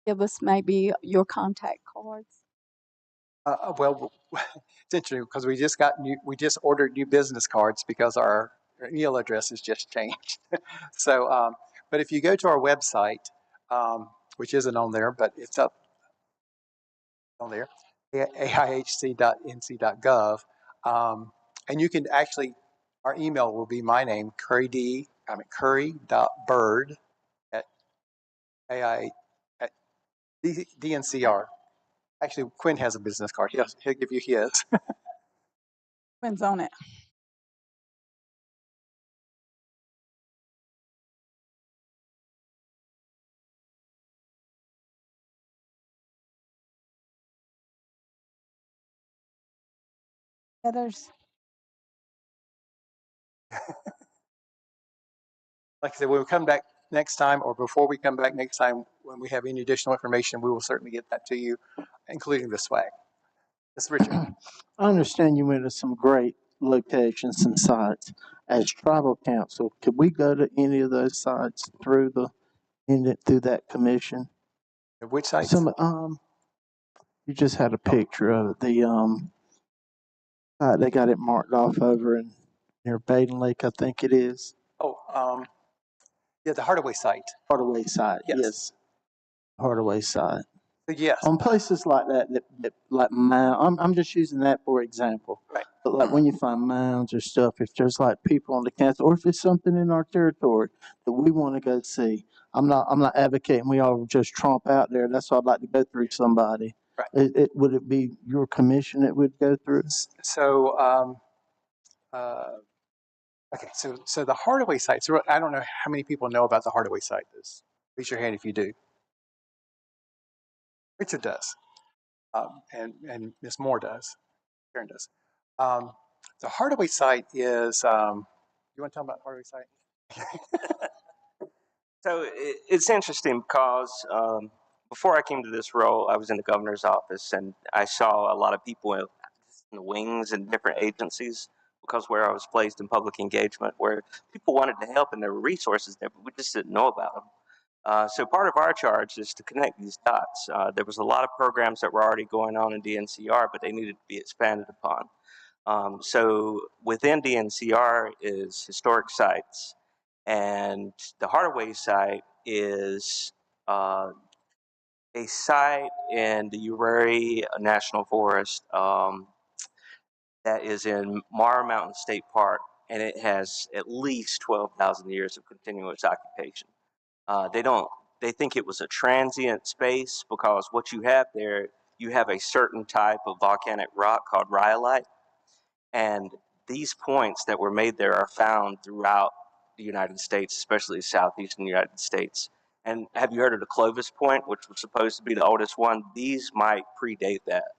Speaker 6: give us maybe your contact cards?
Speaker 13: Well, it's interesting because we just ordered new business cards because our email address has just changed. So, but if you go to our website, which isn't on there, but it's up on there, aihc.nc.gov, and you can actually, our email will be my name, curry.bird at DNCR. Actually, Quinn has a business card. He'll give you his.
Speaker 1: Quinn's on it. Others?
Speaker 13: Like I said, when we come back next time, or before we come back next time, when we have any additional information, we will certainly get that to you, including the swag. That's Richard.
Speaker 5: I understand you went to some great locations and sites. As tribal council, could we go to any of those sites through that commission?
Speaker 13: Which sites?
Speaker 5: You just had a picture of it. The they got it marked off over near Baden Lake, I think it is.
Speaker 13: Oh, yeah, the Hardaway site.
Speaker 5: Hardaway site, yes. Hardaway site.
Speaker 13: Yes.
Speaker 5: On places like that like mound, I'm just using that for example.
Speaker 13: Right.
Speaker 5: But like when you find mounds or stuff, if there's like people on the council, or if it's something in our territory that we want to go see, I'm not advocating we all just tromp out there. That's why I'd like to go through somebody.
Speaker 13: Right.
Speaker 5: Would it be your commission that would go through?
Speaker 13: So, okay, so the Hardaway site. So I don't know how many people know about the Hardaway site. Raise your hand if you do. Richard does, and Ms. Moore does. Karen does. The Hardaway site is. You want to talk about Hardaway site?
Speaker 14: So it's interesting because before I came to this role, I was in the governor's office, and I saw a lot of people in the wings and different agencies because where I was placed in public engagement, where people wanted to help and there were resources there, but we just didn't know about them. So part of our charge is to connect these dots. There was a lot of programs that were already going on in DNCR, but they needed to be expanded upon. So within DNCR is historic sites, and the Hardaway site is a site in the Uwharrie National Forest that is in Mara Mountain State Park, and it has at least 12,000 years of continuous occupation. They think it was a transient space because what you have there, you have a certain type of volcanic rock called rhyolite. And these points that were made there are found throughout the United States, especially the southeastern United States. And have you heard of the Clovis Point, which was supposed to be the oldest one? These might predate that.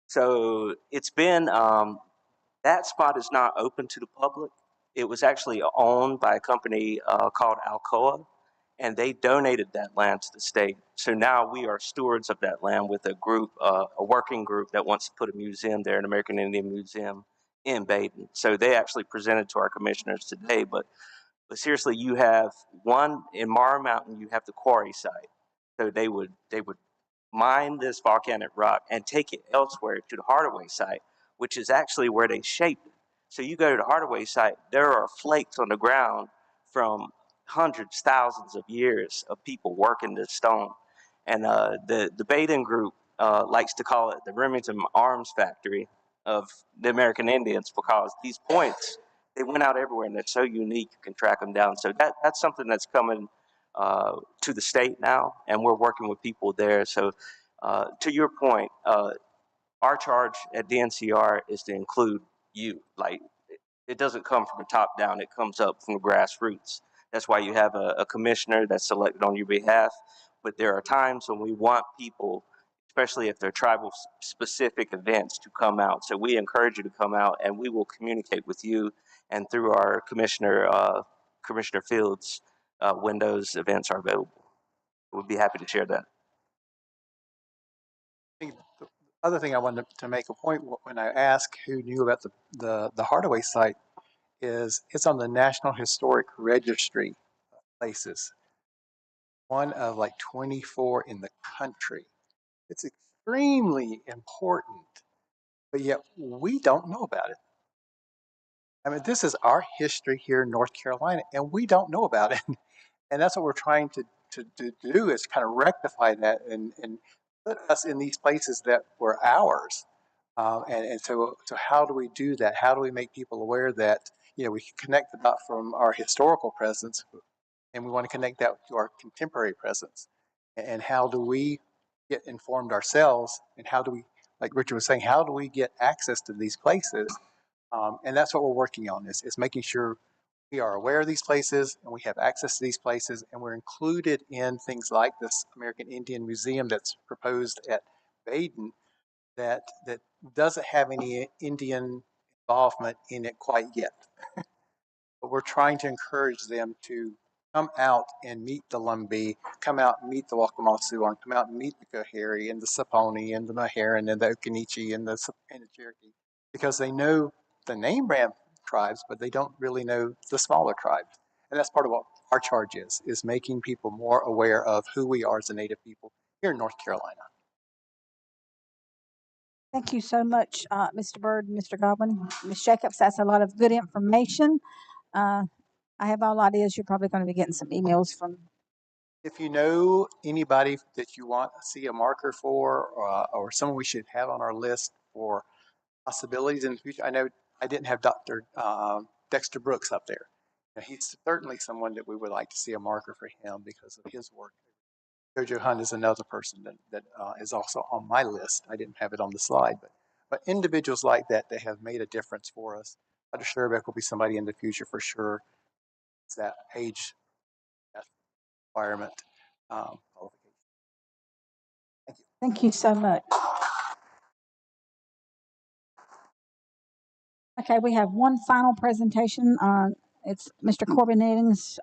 Speaker 14: So it's been, that spot is not open to the public. It was actually owned by a company called Alcoa, and they donated that land to the state. So now we are stewards of that land with a group, a working group that wants to put a museum there, an American Indian Museum in Baden. So they actually presented to our commissioners today, but seriously, you have one in Mara Mountain, you have the quarry site. So they would mine this volcanic rock and take it elsewhere to the Hardaway site, which is actually where they shaped it. So you go to the Hardaway site, there are flakes on the ground from hundreds, thousands of years of people working this stone. And the Baden group likes to call it the Remington Arms Factory of the American Indians, because these points, they went out everywhere and they're so unique you can track them down. So that's something that's coming to the state now, and we're working with people there. So to your point, our charge at DNCR is to include you. Like, it doesn't come from the top down, it comes up from the grassroots. That's why you have a commissioner that's selected on your behalf. But there are times when we want people, especially if they're tribal specific events, to come out. So we encourage you to come out, and we will communicate with you and through our commissioner, Commissioner Fields, when those events are available. We'd be happy to share that.
Speaker 13: I think the other thing I wanted to make a point when I asked who knew about the Hardaway site is it's on the National Historic Registry places, one of like 24 in the country. It's extremely important, but yet we don't know about it. I mean, this is our history here in North Carolina, and we don't know about it. And that's what we're trying to do, is kind of rectify that and put us in these places that were ours. So how do we do that? How do we make people aware that, we can connect the dot from our historical presence, and we want to connect that to our contemporary presence? And how do we get informed ourselves? And how do we, like Richard was saying, how do we get access to these places? And that's what we're working on, is making sure we are aware of these places and we have access to these places, and we're included in things like this American Indian Museum that's proposed at Baden that doesn't have any Indian involvement in it quite yet. But we're trying to encourage them to come out and meet the Lumbee, come out and meet the Waccamaw-Siouan, come out and meet the Coharie and the Saponi and the Meherrin and the Occaneechi and the Cherokee, because they know the name brand tribes, but they don't really know the smaller tribes. And that's part of what our charge is making people more aware of who we are as a Native people here in North Carolina.
Speaker 1: Thank you so much, Mr. Byrd and Mr. Godwin. Ms. Jacobs, that's a lot of good information. I have all ideas. You're probably going to be getting some emails from.
Speaker 13: If you know anybody that you want to see a marker for, or someone we should have on our list for possibilities in the future, I know I didn't have Dr. Dexter Brooks up there. He's certainly someone that we would like to see a marker for him because of his work. Jojo Hunt is another person that is also on my list. I didn't have it on the slide, but individuals like that have made a difference for us. Dr. Sherbeck will be somebody in the future for sure. It's that age, that environment. Thank you.
Speaker 1: Thank you so much. Okay, we have one final presentation. It's Mr. Corbin Eddings,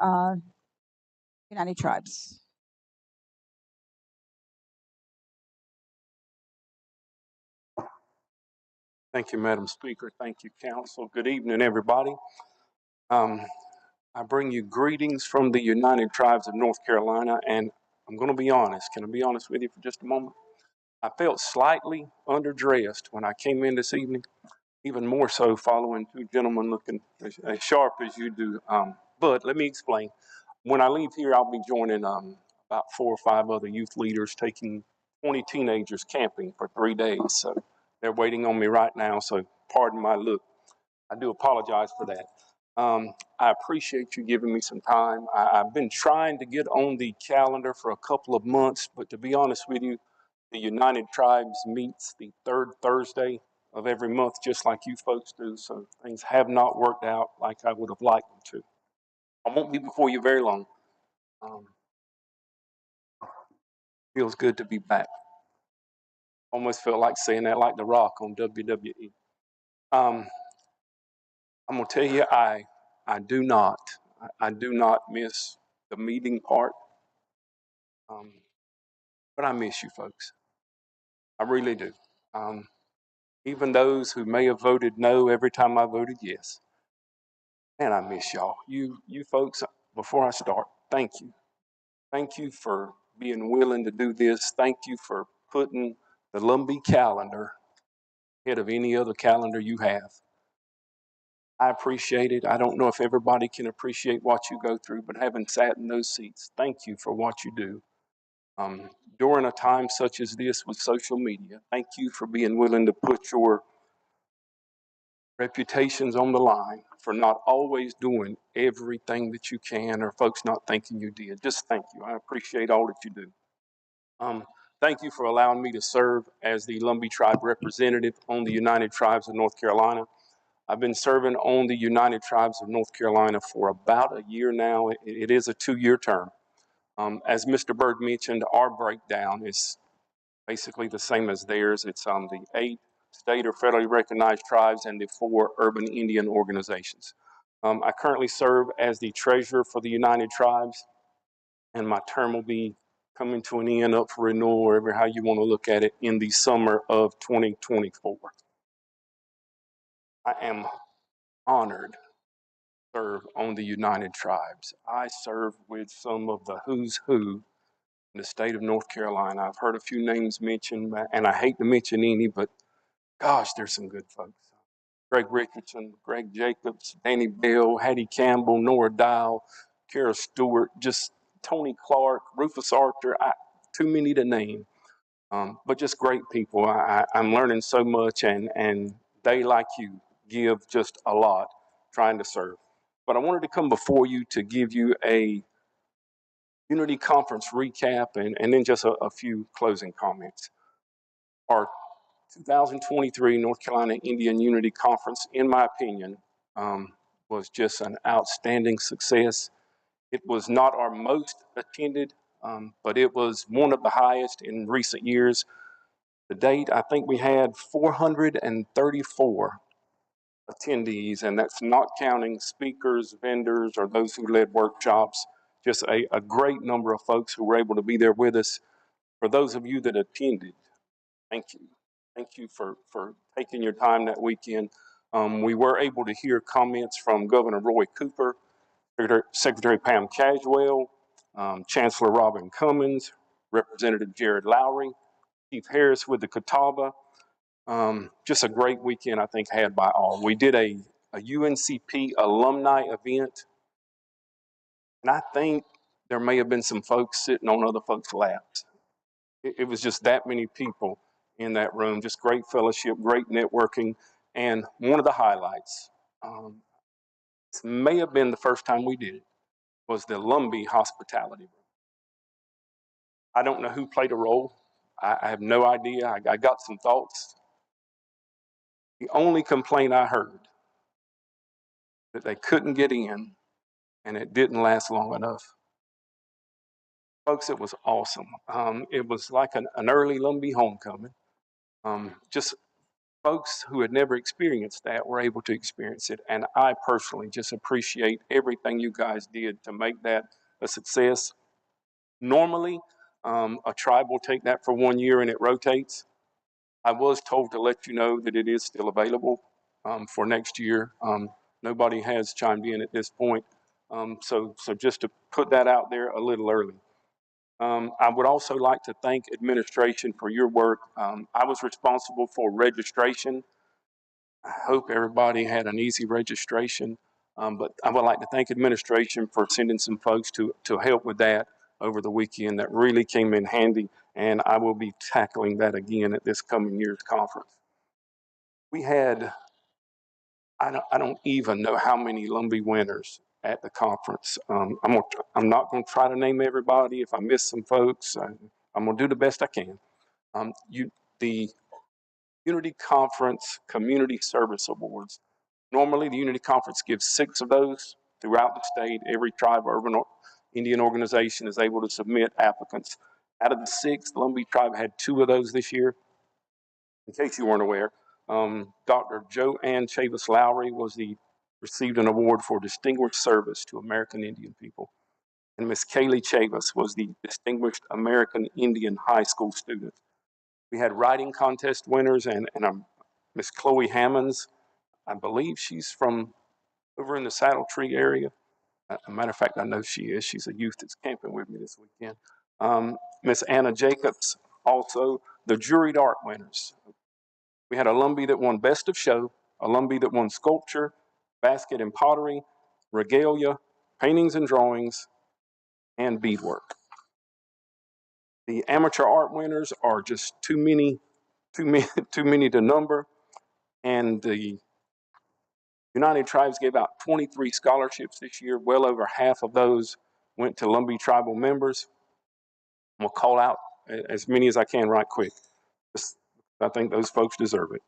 Speaker 1: United Tribes.
Speaker 15: Thank you, Madam Speaker. Thank you, Council. Good evening, everybody. I bring you greetings from the United Tribes of North Carolina, and I'm going to be honest. Can I be honest with you for just a moment? I felt slightly underdressed when I came in this evening, even more so following two gentlemen looking as sharp as you do. But let me explain. When I leave here, I'll be joining about 4 or 5 other youth leaders taking 20 teenagers camping for 3 days. So they're waiting on me right now, so pardon my look. I do apologize for that. I appreciate you giving me some time. I've been trying to get on the calendar for a couple of months, but to be honest with you, the United Tribes meets the 3rd Thursday of every month, just like you folks do, so things have not worked out like I would have liked them to. I won't be before you very long. Feels good to be back. Almost felt like saying that like The Rock on WWE. I'm gonna tell you, I do not miss the meeting part, but I miss you folks. I really do. Even those who may have voted no every time I voted yes. Man, I miss y'all. You folks, before I start, thank you. Thank you for being willing to do this. Thank you for putting the Lumbee calendar ahead of any other calendar you have. I appreciate it. I don't know if everybody can appreciate what you go through, but having sat in those seats, thank you for what you do. During a time such as this with social media, thank you for being willing to put your reputations on the line, for not always doing everything that you can or folks not thinking you did. Just thank you. I appreciate all that you do. Thank you for allowing me to serve as the Lumbee Tribe representative on the United Tribes of North Carolina. I've been serving on the United Tribes of North Carolina for about a year now. It is a 2-year term. As Mr. Byrd mentioned, our breakdown is basically the same as theirs. It's the 8 state or federally recognized tribes and the 4 urban Indian organizations. I currently serve as the treasurer for the United Tribes, and my term will be coming to an end, up for renewal, or how you want to look at it, in the summer of 2024. I am honored to serve on the United Tribes. I serve with some of the who's who in the state of North Carolina. I've heard a few names mentioned, and I hate to mention any, but gosh, there's some good folks. Greg Richardson, Greg Jacobs, Danny Bell, Hattie Campbell, Nora Dial, Kara Stewart, just Tony Clark, Rufus Arthur, too many to name. But just great people. I'm learning so much, and they, like you, give just a lot trying to serve. But I wanted to come before you to give you a Unity Conference recap and then just a few closing comments. Our 2023 North Carolina Indian Unity Conference, in my opinion, was just an outstanding success. It was not our most attended, but it was one of the highest in recent years. To date, I think we had 434 attendees, and that's not counting speakers, vendors, or those who led workshops. Just a great number of folks who were able to be there with us. For those of you that attended, thank you. Thank you for taking your time that weekend. We were able to hear comments from Governor Roy Cooper, Secretary Pam Caswell, Chancellor Robin Cummins, Representative Jared Lowry, Chief Harris with the Catawba. Just a great weekend, I think, had by all. We did a UNCP alumni event, and I think there may have been some folks sitting on other folks' laps. It was just that many people in that room, just great fellowship, great networking, and one of the highlights, this may have been the first time we did it, was the Lumbee hospitality room. I don't know who played a role. I have no idea. I got some thoughts. The only complaint I heard, that they couldn't get in, and it didn't last long enough. Folks, it was awesome. It was like an early Lumbee homecoming. Just folks who had never experienced that were able to experience it, and I personally just appreciate everything you guys did to make that a success. Normally, a tribe will take that for 1 year and it rotates. I was told to let you know that it is still available for next year. Nobody has chimed in at this point, so just to put that out there a little early. I would also like to thank administration for your work. I was responsible for registration. I hope everybody had an easy registration, but I would like to thank administration for sending some folks to help with that over the weekend. That really came in handy, and I will be tackling that again at this coming year's conference. We had, I don't even know how many Lumbee winners at the conference. I'm not going to try to name everybody. If I miss some folks, I'm going to do the best I can. The Unity Conference Community Service Awards. Normally, the Unity Conference gives 6 of those throughout the state. Every tribe or urban Indian organization is able to submit applicants. Out of the 6, the Lumbee tribe had 2 of those this year. In case you weren't aware, Dr. Joanne Chavis Lowry received an award for distinguished service to American Indian people. And Miss Kaylee Chavis was the Distinguished American Indian High School student. We had writing contest winners, and Miss Chloe Hammonds. I believe she's from over in the Saddle Tree area. As a matter of fact, I know she is. She's a youth that's camping with me this weekend. Miss Anna Jacobs also the juried art winners. We had a Lumbee that won Best of Show, a Lumbee that won Sculpture, Basket and Pottery, Regalia, Paintings and Drawings, and Beadwork. The amateur art winners are just too many to number, and the United Tribes gave out 23 scholarships this year. Well over half of those went to Lumbee tribal members. I'm gonna call out as many as I can right quick. I think those folks deserve it.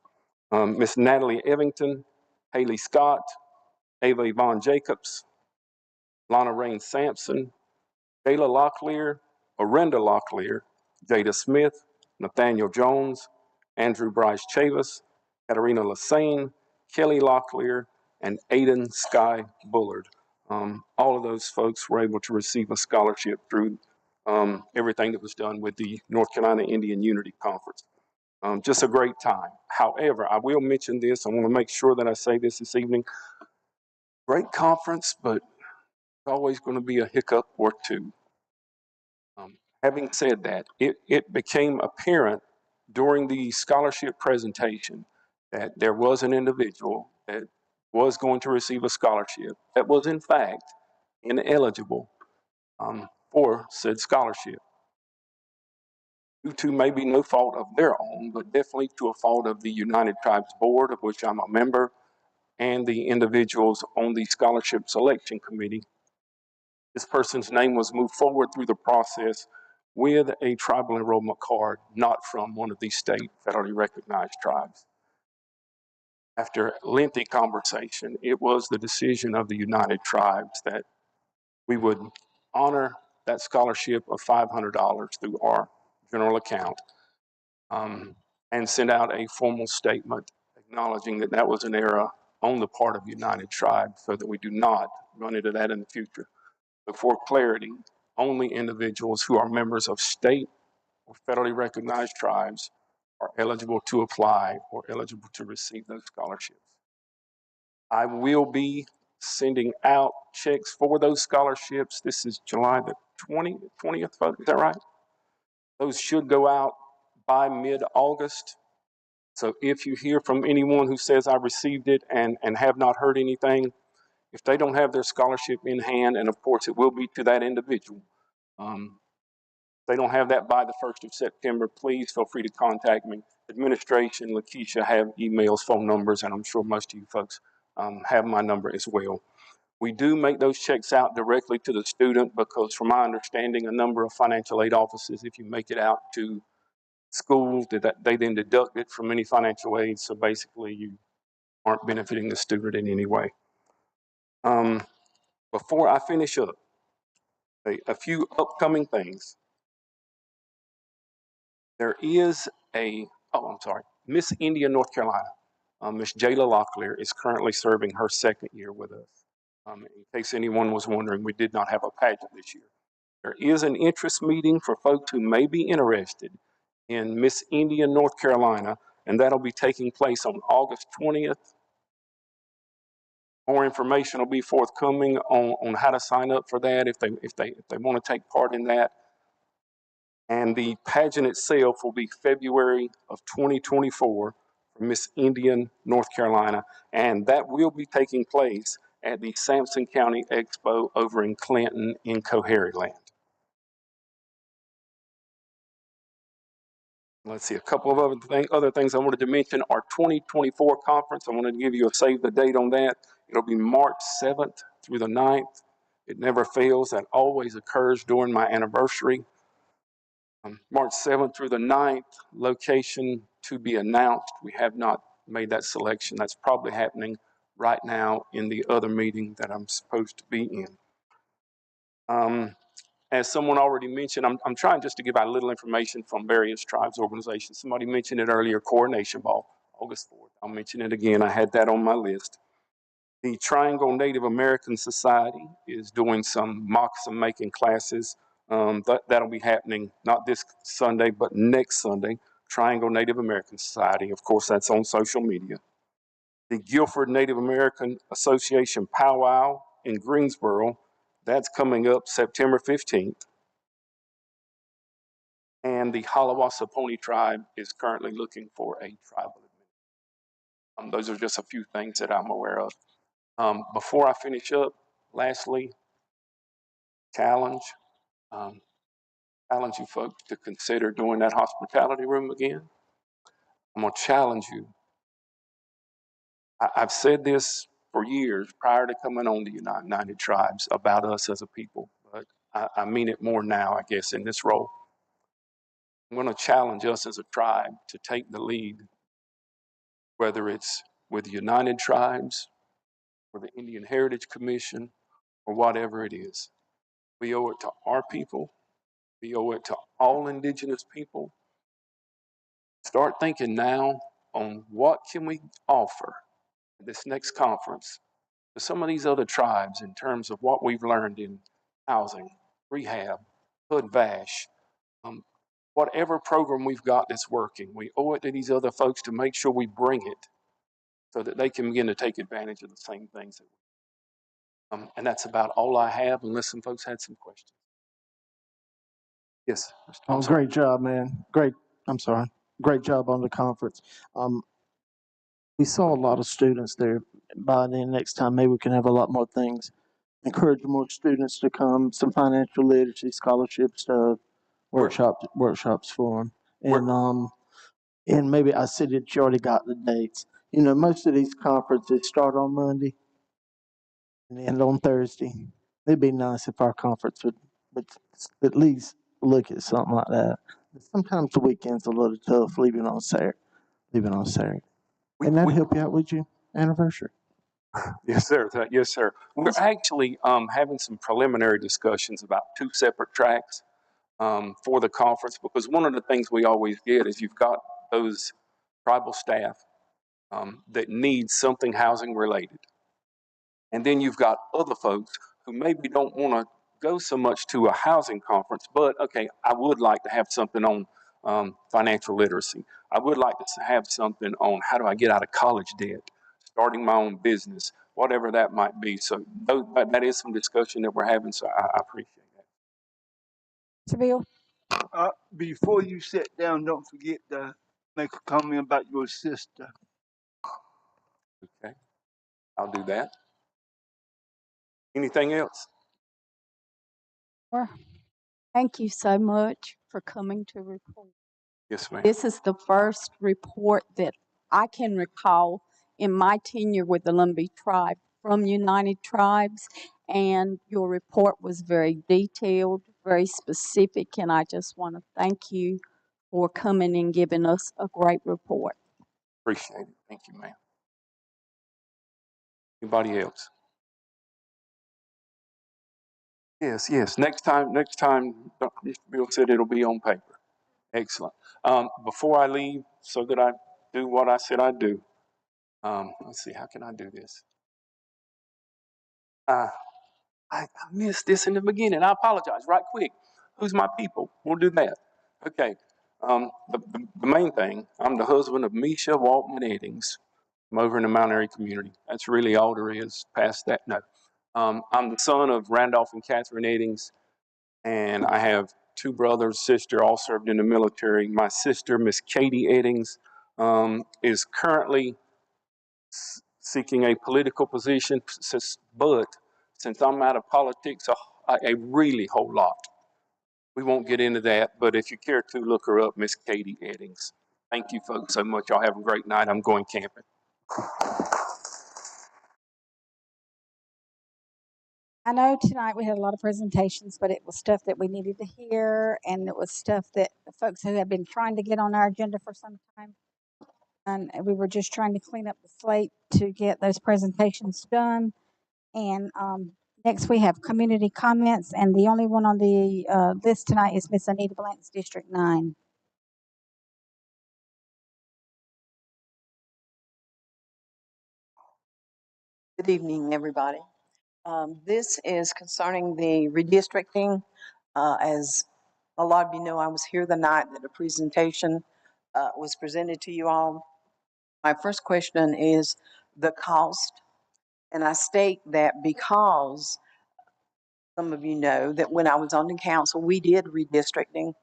Speaker 15: Miss Natalie Evington, Haley Scott, Ava Yvonne Jacobs, Lana Rain Sampson, Kayla Locklear, Orenda Locklear, Jada Smith, Nathaniel Jones, Andrew Bryce Chavis, Katarina Lassane, Kelly Locklear, and Aiden Sky Bullard. All of those folks were able to receive a scholarship through everything that was done with the North Carolina Indian Unity Conference. Just a great time. However, I will mention this. I want to make sure that I say this evening. Great conference, but always going to be a hiccup or two. Having said that, it became apparent during the scholarship presentation that there was an individual that was going to receive a scholarship that was in fact ineligible for said scholarship. Due to maybe no fault of their own, but definitely to a fault of the United Tribes Board, of which I'm a member, and the individuals on the scholarship selection committee. This person's name was moved forward through the process with a tribal enrollment card, not from one of these state federally recognized tribes. After lengthy conversation, it was the decision of the United Tribes that we would honor that scholarship of $500 through our general account and send out a formal statement acknowledging that that was an error on the part of United Tribes so that we do not run into that in the future. But for clarity, only individuals who are members of state or federally recognized tribes are eligible to apply or eligible to receive those scholarships. I will be sending out checks for those scholarships. This is July the 20th, is that right? Those should go out by mid-August. So if you hear from anyone who says I received it and have not heard anything, if they don't have their scholarship in hand, and of course it will be to that individual, if they don't have that by the 1st of September, please feel free to contact me. Administration, Lakeisha have emails, phone numbers, and I'm sure most of you folks have my number as well. We do make those checks out directly to the student because from my understanding, a number of financial aid offices, if you make it out to schools, they then deduct it from any financial aid. So basically you aren't benefiting the student in any way. Before I finish up, a few upcoming things. There is Miss India, North Carolina. Miss Jayla Locklear is currently serving her 2nd year with us. In case anyone was wondering, we did not have a pageant this year. There is an interest meeting for folks who may be interested in Miss India, North Carolina, and that'll be taking place on August 20th. More information will be forthcoming on how to sign up for that if they want to take part in that. And the pageant itself will be February of 2024 for Miss Indian, North Carolina, and that will be taking place at the Sampson County Expo over in Clinton in Coharie-land. Let's see, a couple of other things I wanted to mention. Our 2024 conference, I wanted to give you a save the date on that. It'll be March 7th through the 9th. It never fails. That always occurs during my anniversary. March 7th through the 9th, location to be announced. We have not made that selection. That's probably happening right now in the other meeting that I'm supposed to be in. As someone already mentioned, I'm trying just to give out a little information from various tribes organizations. Somebody mentioned it earlier, Coronation Ball, August 4th. I'll mention it again. I had that on my list. The Triangle Native American Society is doing some moccasin making classes. That'll be happening not this Sunday, but next Sunday. Triangle Native American Society. Of course, that's on social media. The Guilford Native American Association Powwow in Greensboro. That's coming up September 15th. and the Halawasa Pony tribe is currently looking for a tribal administrator. Those are just a few things that I'm aware of. Before I finish up, lastly, challenge you folks to consider doing that hospitality room again. I'm gonna challenge you. I've said this for years prior to coming on the United Tribes about us as a people, but I mean it more now, I guess, in this role. I'm gonna challenge us as a tribe to take the lead, whether it's with the United Tribes or the Indian Heritage Commission or whatever it is. We owe it to our people. We owe it to all indigenous people. Start thinking now on what can we offer at this next conference to some of these other tribes in terms of what we've learned in housing, rehab, hood vash, whatever program we've got that's working. We owe it to these other folks to make sure we bring it so that they can begin to take advantage of the same things that we and that's about all I have, unless some folks had some questions. Yes, Mr.
Speaker 5: Oh,
Speaker 15: Thompson.
Speaker 5: great job, man. Great job on the conference. We saw a lot of students there. By then, next time, maybe we can have a lot more things. Encourage more students to come, some financial literacy, scholarship stuff, workshops for them. And maybe I said that you already got the dates. You know, most of these conferences start on Monday and end on Thursday. It'd be nice if our conference would at least look at something like that. Sometimes the weekend's a little tough leaving on Saturday. And that'd help you out with your anniversary.
Speaker 15: Yes, sir. Yes, sir. We're actually having some preliminary discussions about 2 separate tracks for the conference, because one of the things we always get is you've got those tribal staff that need something housing related. And then you've got other folks who maybe don't want to go so much to a housing conference, but okay, I would like to have something on financial literacy. I would like to have something on how do I get out of college debt, starting my own business, whatever that might be. So that is some discussion that we're having, so I appreciate that.
Speaker 1: Mr. Bill?
Speaker 16: Before you sit down, don't forget to make a comment about your sister.
Speaker 15: Okay, I'll do that. Anything else?
Speaker 17: Thank you so much for coming to report.
Speaker 15: Yes, ma'am.
Speaker 17: This is the first report that I can recall in my tenure with the Lumbee tribe from United Tribes, and your report was very detailed, very specific, and I just want to thank you for coming and giving us a great report.
Speaker 15: Appreciate it. Thank you, ma'am. Anybody else? Yes. Next time, Dr. Mr. Bill said it'll be on paper. Excellent. Before I leave, so that I do what I said I'd do, let's see, how can I do this? I missed this in the beginning. I apologize. Right quick. Who's my people? We'll do that. Okay. The main thing, I'm the husband of Misha Waltman Eddings. I'm over in the Mount Airy community. That's really all there is past that. No. I'm the son of Randolph and Catherine Eddings, and I have 2 brothers, sister, all served in the military. My sister, Miss Katie Eddings, is currently seeking a political position, but since I'm out of politics a really whole lot, we won't get into that, but if you care to, look her up, Miss Katie Eddings. Thank you folks so much. Y'all have a great night. I'm going camping.
Speaker 1: I know tonight we had a lot of presentations, but it was stuff that we needed to hear, and it was stuff that folks who have been trying to get on our agenda for some time. And we were just trying to clean up the slate to get those presentations done. And next we have community comments, and the only one on the list tonight is Miss Anita Blanks, District 9.
Speaker 18: Good evening, everybody. This is concerning the redistricting. As a lot of you know, I was here the night that a presentation was presented to you all. My first question is the cost. And I state that because some of you know that when I was on the council, we did redistricting.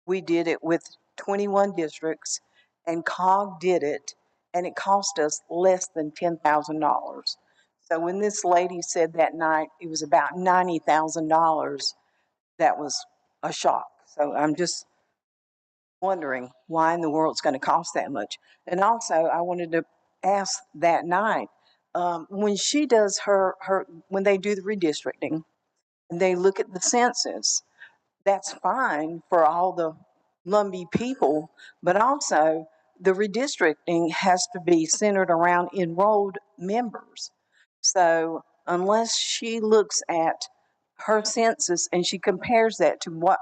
Speaker 18: We did it with 21 districts, and COG did it, and it cost us less than $10,000. So when this lady said that night it was about $90,000, that was a shock. So I'm just wondering why in the world it's going to cost that much. And also, I wanted to ask that night, when she does when they do the redistricting and they look at the census, that's fine for all the Lumbee people, but also the redistricting has to be centered around enrolled members. So unless she looks at her census and she compares that to what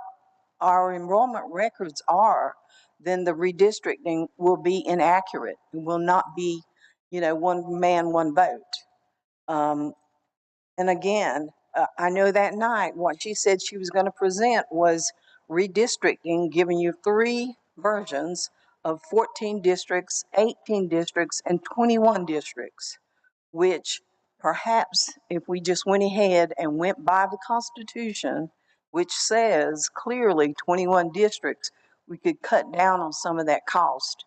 Speaker 18: our enrollment records are, then the redistricting will be inaccurate. It will not be, one man, one vote. And again, I know that night what she said she was going to present was redistricting, giving you 3 versions of 14 districts, 18 districts, and 21 districts, which perhaps if we just went ahead and went by the Constitution, which says clearly 21 districts, we could cut down on some of that cost.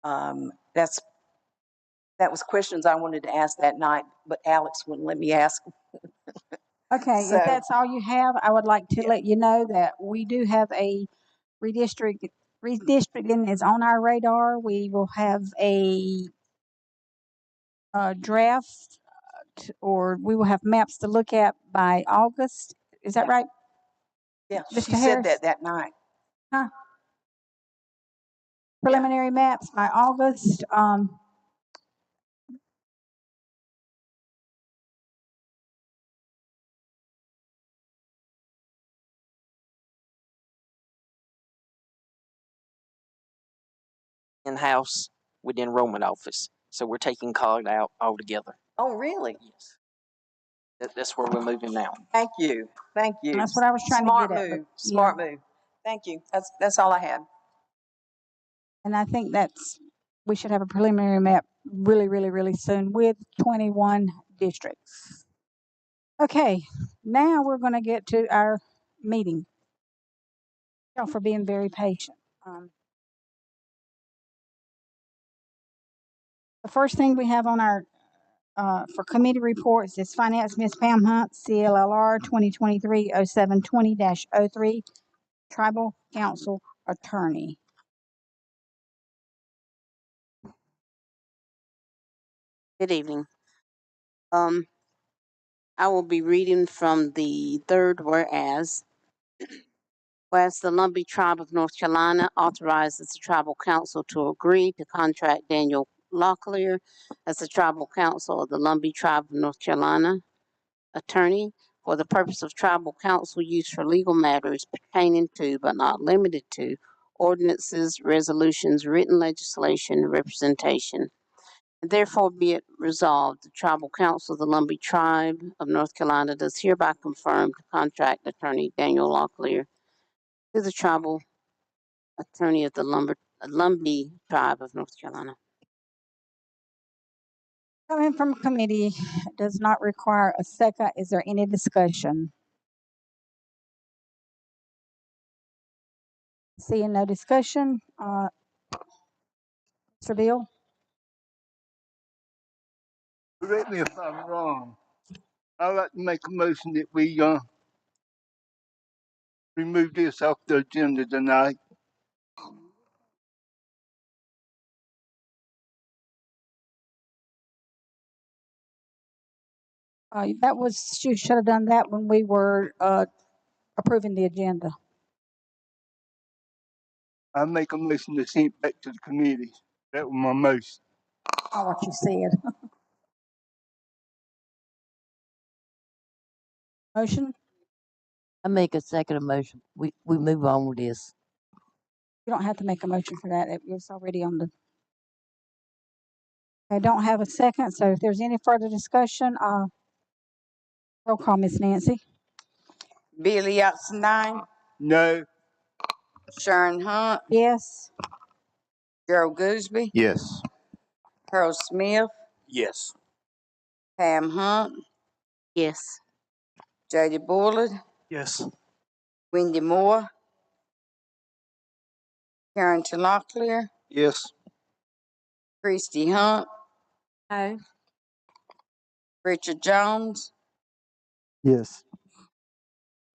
Speaker 18: That was questions I wanted to ask that night, but Alex wouldn't let me ask.
Speaker 1: Okay,
Speaker 18: So,
Speaker 1: if that's all you have, I would like to let you know that we do have a redistricting is on our radar. We will have a draft or we will have maps to look at by August. Is that right?
Speaker 18: Yeah,
Speaker 1: Mr.
Speaker 18: she said
Speaker 1: Harris?
Speaker 18: that night.
Speaker 1: Huh? Preliminary maps by August.
Speaker 19: In-house with the enrollment office. So we're taking COG out altogether.
Speaker 18: Oh, really?
Speaker 19: Yes. That's where we're moving now.
Speaker 18: Thank you. Thank you.
Speaker 1: That's what I was trying
Speaker 18: Smart
Speaker 1: to get at.
Speaker 18: move. Smart move. Thank you. That's all I had.
Speaker 1: And I think we should have a preliminary map really, really, really soon with 21 districts. Okay, now we're going to get to our meeting. Y'all for being very patient. The first thing we have on our for committee reports is Finance Ms. Pam Hunt, CLLR 2023-0720-03, Tribal Council Attorney.
Speaker 20: Good evening. I will be reading from the third whereas. Whereas the Lumbee Tribe of North Carolina authorizes the Tribal Council to agree to contract Daniel Locklear as the Tribal Council of the Lumbee Tribe of North Carolina attorney for the purpose of Tribal Council use for legal matters pertaining to, but not limited to, ordinances, resolutions, written legislation, and representation. Therefore, be it resolved, the Tribal Council of the Lumbee Tribe of North Carolina does hereby confirm to contract attorney Daniel Locklear to the Tribal Attorney of the Lumbee Tribe of North Carolina.
Speaker 1: Coming from committee does not require a second. Is there any discussion? Seeing no discussion, Mr. Bill?
Speaker 16: Correct me if I'm wrong. I'd like to make a motion that we remove this off the agenda tonight.
Speaker 1: You should have done that when we were approving the agenda.
Speaker 16: I make a motion to send it back to the committee. That was my motion.
Speaker 1: Not what you said. Motion?
Speaker 3: I make a second motion. We move on with this.
Speaker 1: You don't have to make a motion for that. It was already on the. I don't have a second, so if there's any further discussion, roll call, Miss Nancy.
Speaker 3: Billy Otzenine,
Speaker 16: No.
Speaker 3: Sharon Hunt,
Speaker 1: Yes.
Speaker 3: Gerald Gooseby,
Speaker 11: Yes.
Speaker 3: Harold Smith,
Speaker 2: Yes.
Speaker 3: Pam Hunt,
Speaker 20: Yes.
Speaker 3: Jody Bullard,
Speaker 13: Yes.
Speaker 3: Wendy Moore,
Speaker 21: Carrington Locklear,
Speaker 2: Yes.
Speaker 21: Christy Hunt,
Speaker 10: No.
Speaker 21: Richard Jones,
Speaker 5: Yes.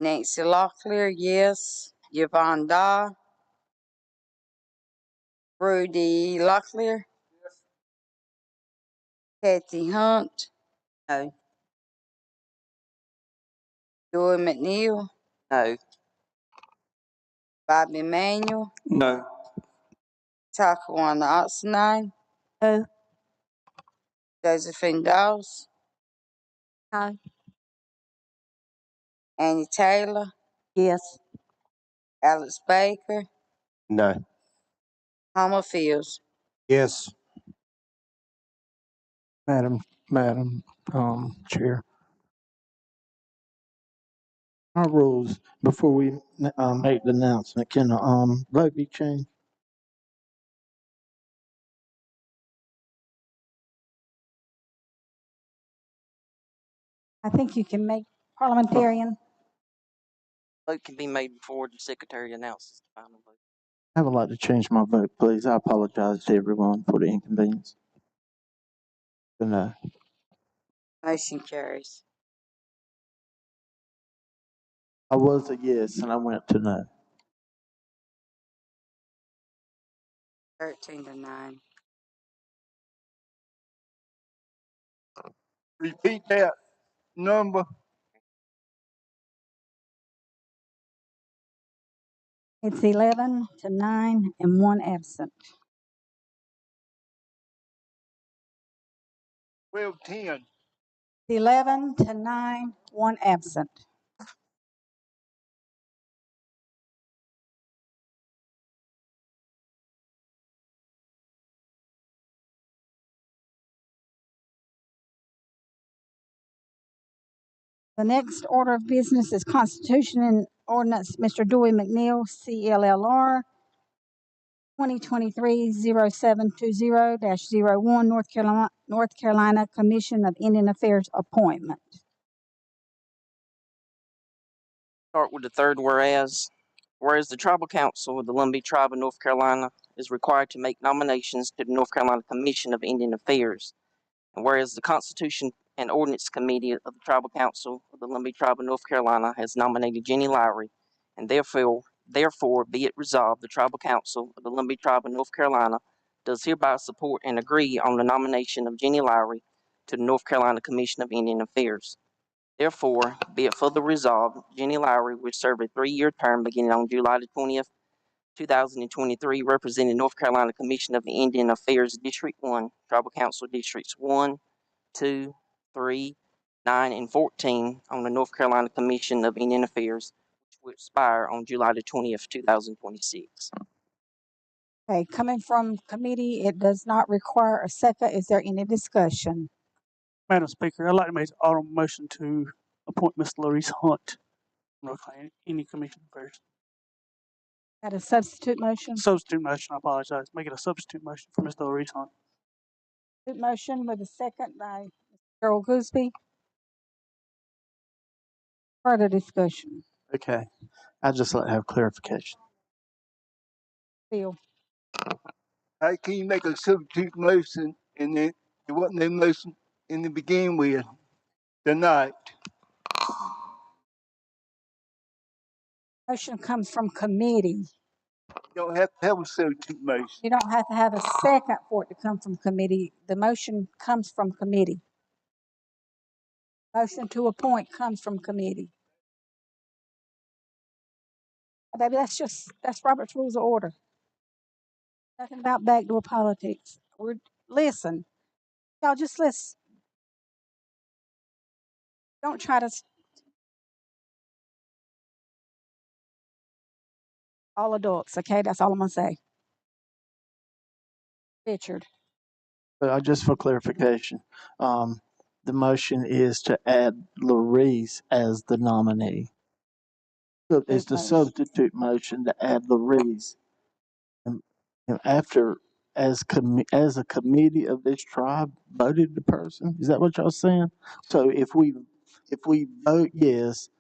Speaker 21: Nancy Locklear, yes. Yvonne Daw, Rudy Locklear, Kathy Hunt,
Speaker 10: No.
Speaker 21: Joy McNeil,
Speaker 19: No.
Speaker 21: Bobby Manuel,
Speaker 2: No.
Speaker 21: Talkawan Oxenine,
Speaker 10: No.
Speaker 21: Josephine Dawes,
Speaker 10: No.
Speaker 21: Annie Taylor,
Speaker 10: Yes.
Speaker 21: Alex Baker,
Speaker 2: No.
Speaker 21: Homer Fields.
Speaker 2: Yes.
Speaker 5: Madam, Chair, our rules, before we, make the announcement, can the, vote be changed?
Speaker 1: I think you can make parliamentarian.
Speaker 19: Vote can be made before the secretary announces the final vote.
Speaker 5: I would like to change my vote, please. I apologize to everyone for the inconvenience. Good night.
Speaker 21: Motion carries.
Speaker 5: I was a yes and I went to no.
Speaker 21: 13-9.
Speaker 16: Repeat that number.
Speaker 1: It's 11-9 and 1 absent.
Speaker 16: 12-10.
Speaker 1: 11-9, 1 absent. The next order of business is Constitution and Ordinance, Mr. Dewey McNeil, CLLR 2023-0720-01, North Carolina Commission of Indian Affairs appointment.
Speaker 19: Start with the third whereas. Whereas the Tribal Council of the Lumbee Tribe of North Carolina is required to make nominations to the North Carolina Commission of Indian Affairs. And whereas the Constitution and Ordinance Committee of the Tribal Council of the Lumbee Tribe of North Carolina has nominated Jenny Lowry, and therefore be it resolved, the Tribal Council of the Lumbee Tribe of North Carolina does hereby support and agree on the nomination of Jenny Lowry to the North Carolina Commission of Indian Affairs. Therefore, be it further resolved, Jenny Lowry will serve a 3-year term beginning on July the 20th, 2023, representing North Carolina Commission of Indian Affairs District 1, Tribal Council Districts 1, 2, 3, 9, and 14 on the North Carolina Commission of Indian Affairs, which will expire on July the 20th, 2026.
Speaker 1: Okay, coming from committee, it does not require a second. Is there any discussion?
Speaker 22: Madam Speaker, I'd like to make an auto motion to appoint Ms. Louise Hunt, North Carolina Indian Commission Affairs.
Speaker 1: Got a substitute motion?
Speaker 22: Substitute motion, I apologize. Make it a substitute motion for Ms. Louise Hunt.
Speaker 1: Substitute motion with a second by Gerald Gooseby. Further discussion?
Speaker 5: Okay. I'd just like to have clarification.
Speaker 1: Bill?
Speaker 16: How can you make a substitute motion and then there wasn't no motion in the beginning with tonight?
Speaker 1: Motion comes from committee.
Speaker 16: You don't have to have a substitute motion.
Speaker 1: You don't have to have a second for it to come from committee. The motion comes from committee. Motion to appoint comes from committee. Baby, that's Robert's Rules of Order. Nothing about backdoor politics. Listen, y'all just listen. Don't try to. All adults, okay? That's all I'm gonna say. Richard.
Speaker 5: But just for clarification, the motion is to add Larice as the nominee. So it's the substitute motion to add Larice. And after, as a committee of this tribe voted the person, is that what y'all saying? So if we vote yes,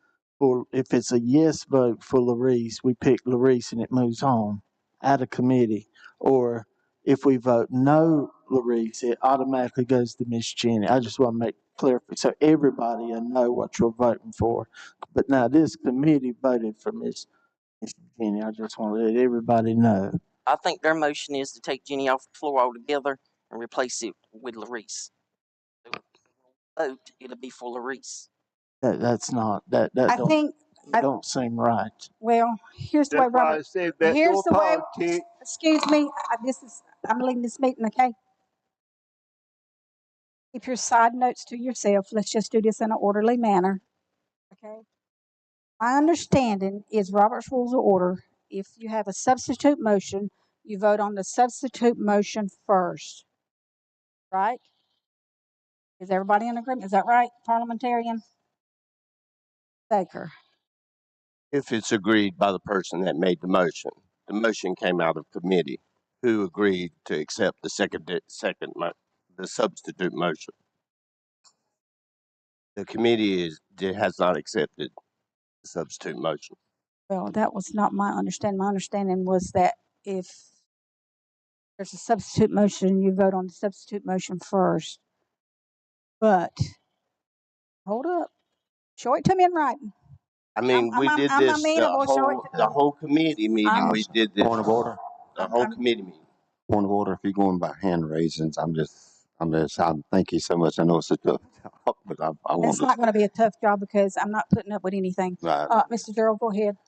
Speaker 5: or if it's a yes vote for Larice, we pick Larice and it moves on. out of committee. Or if we vote no, Larice, it automatically goes to Miss Jenny. I just want to make clear so everybody will know what you're voting for. But now this committee voted for Miss Jenny. I just want to let everybody know.
Speaker 19: I think their motion is to take Jenny off the floor altogether and replace it with Larice. Vote, it'll be for Larice.
Speaker 5: That's not, that
Speaker 1: I think,
Speaker 5: don't seem right.
Speaker 1: well, here's the way,
Speaker 16: That's why I
Speaker 1: Robert,
Speaker 16: said back
Speaker 1: here's
Speaker 16: door
Speaker 1: the way,
Speaker 16: politics.
Speaker 1: excuse me, I'm leaving this meeting, okay? Keep your side notes to yourself. Let's just do this in an orderly manner, okay? My understanding is Robert's Rules of Order, if you have a substitute motion, you vote on the substitute motion first, right? Is everybody in agreement? Is that right, parliamentarian? Baker.
Speaker 7: If it's agreed by the person that made the motion came out of committee. Who agreed to accept the the substitute motion? The committee has not accepted the substitute motion.
Speaker 1: Well, that was not my understanding. My understanding was that if there's a substitute motion, you vote on the substitute motion first. But, hold up. Show it to me in writing.
Speaker 7: I mean, we did
Speaker 1: I'm
Speaker 7: this
Speaker 1: amenable. Show it to
Speaker 7: the whole committee meeting. We did this.
Speaker 11: Point of order.
Speaker 7: The whole committee meeting.
Speaker 11: Point of order. If you're going by hand raisins, I thank you so much. I know it's a tough job, but I want
Speaker 1: It's not going to be a tough job because I'm not putting up with anything.
Speaker 11: Right.
Speaker 1: Mr. Gerald, go ahead.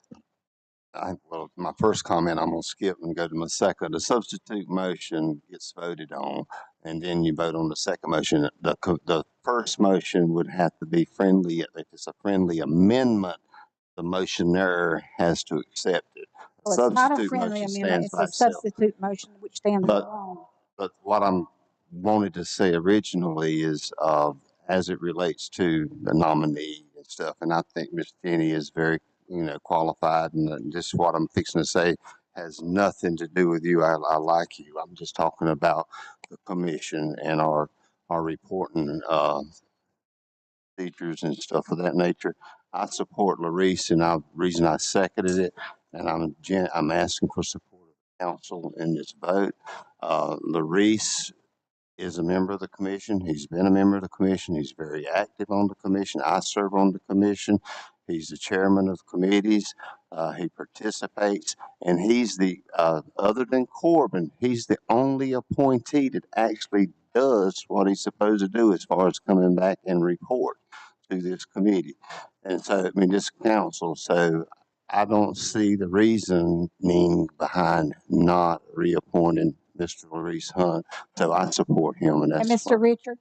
Speaker 11: Well, my first comment, I'm going to skip and go to my second. The substitute motion gets voted on, and then you vote on the second motion. The first motion would have to be friendly. If it's a friendly amendment, the motioner has to accept it.
Speaker 1: Well, it's not a friendly amendment. It's a substitute motion which stands alone.
Speaker 11: But what I'm wanted to say originally is, as it relates to the nominee and stuff, and I think Ms. Jenny is very, qualified, and just what I'm fixing to say has nothing to do with you. I like you. I'm just talking about the commission and our reporting procedures and stuff of that nature. I support Larice, and the reason I seconded it, and I'm asking for support of the council in this vote. Larice is a member of the commission. He's been a member of the commission. He's very active on the commission. I serve on the commission. He's the chairman of committees. He participates, and he's the, other than Corbin, he's the only appointee that actually does what he's supposed to do as far as coming back and report to this committee. And so, this council, so I don't see the reasoning behind not reappointing Mr. Larice Hunt. So I support him, and that's
Speaker 1: And Mr. Richard?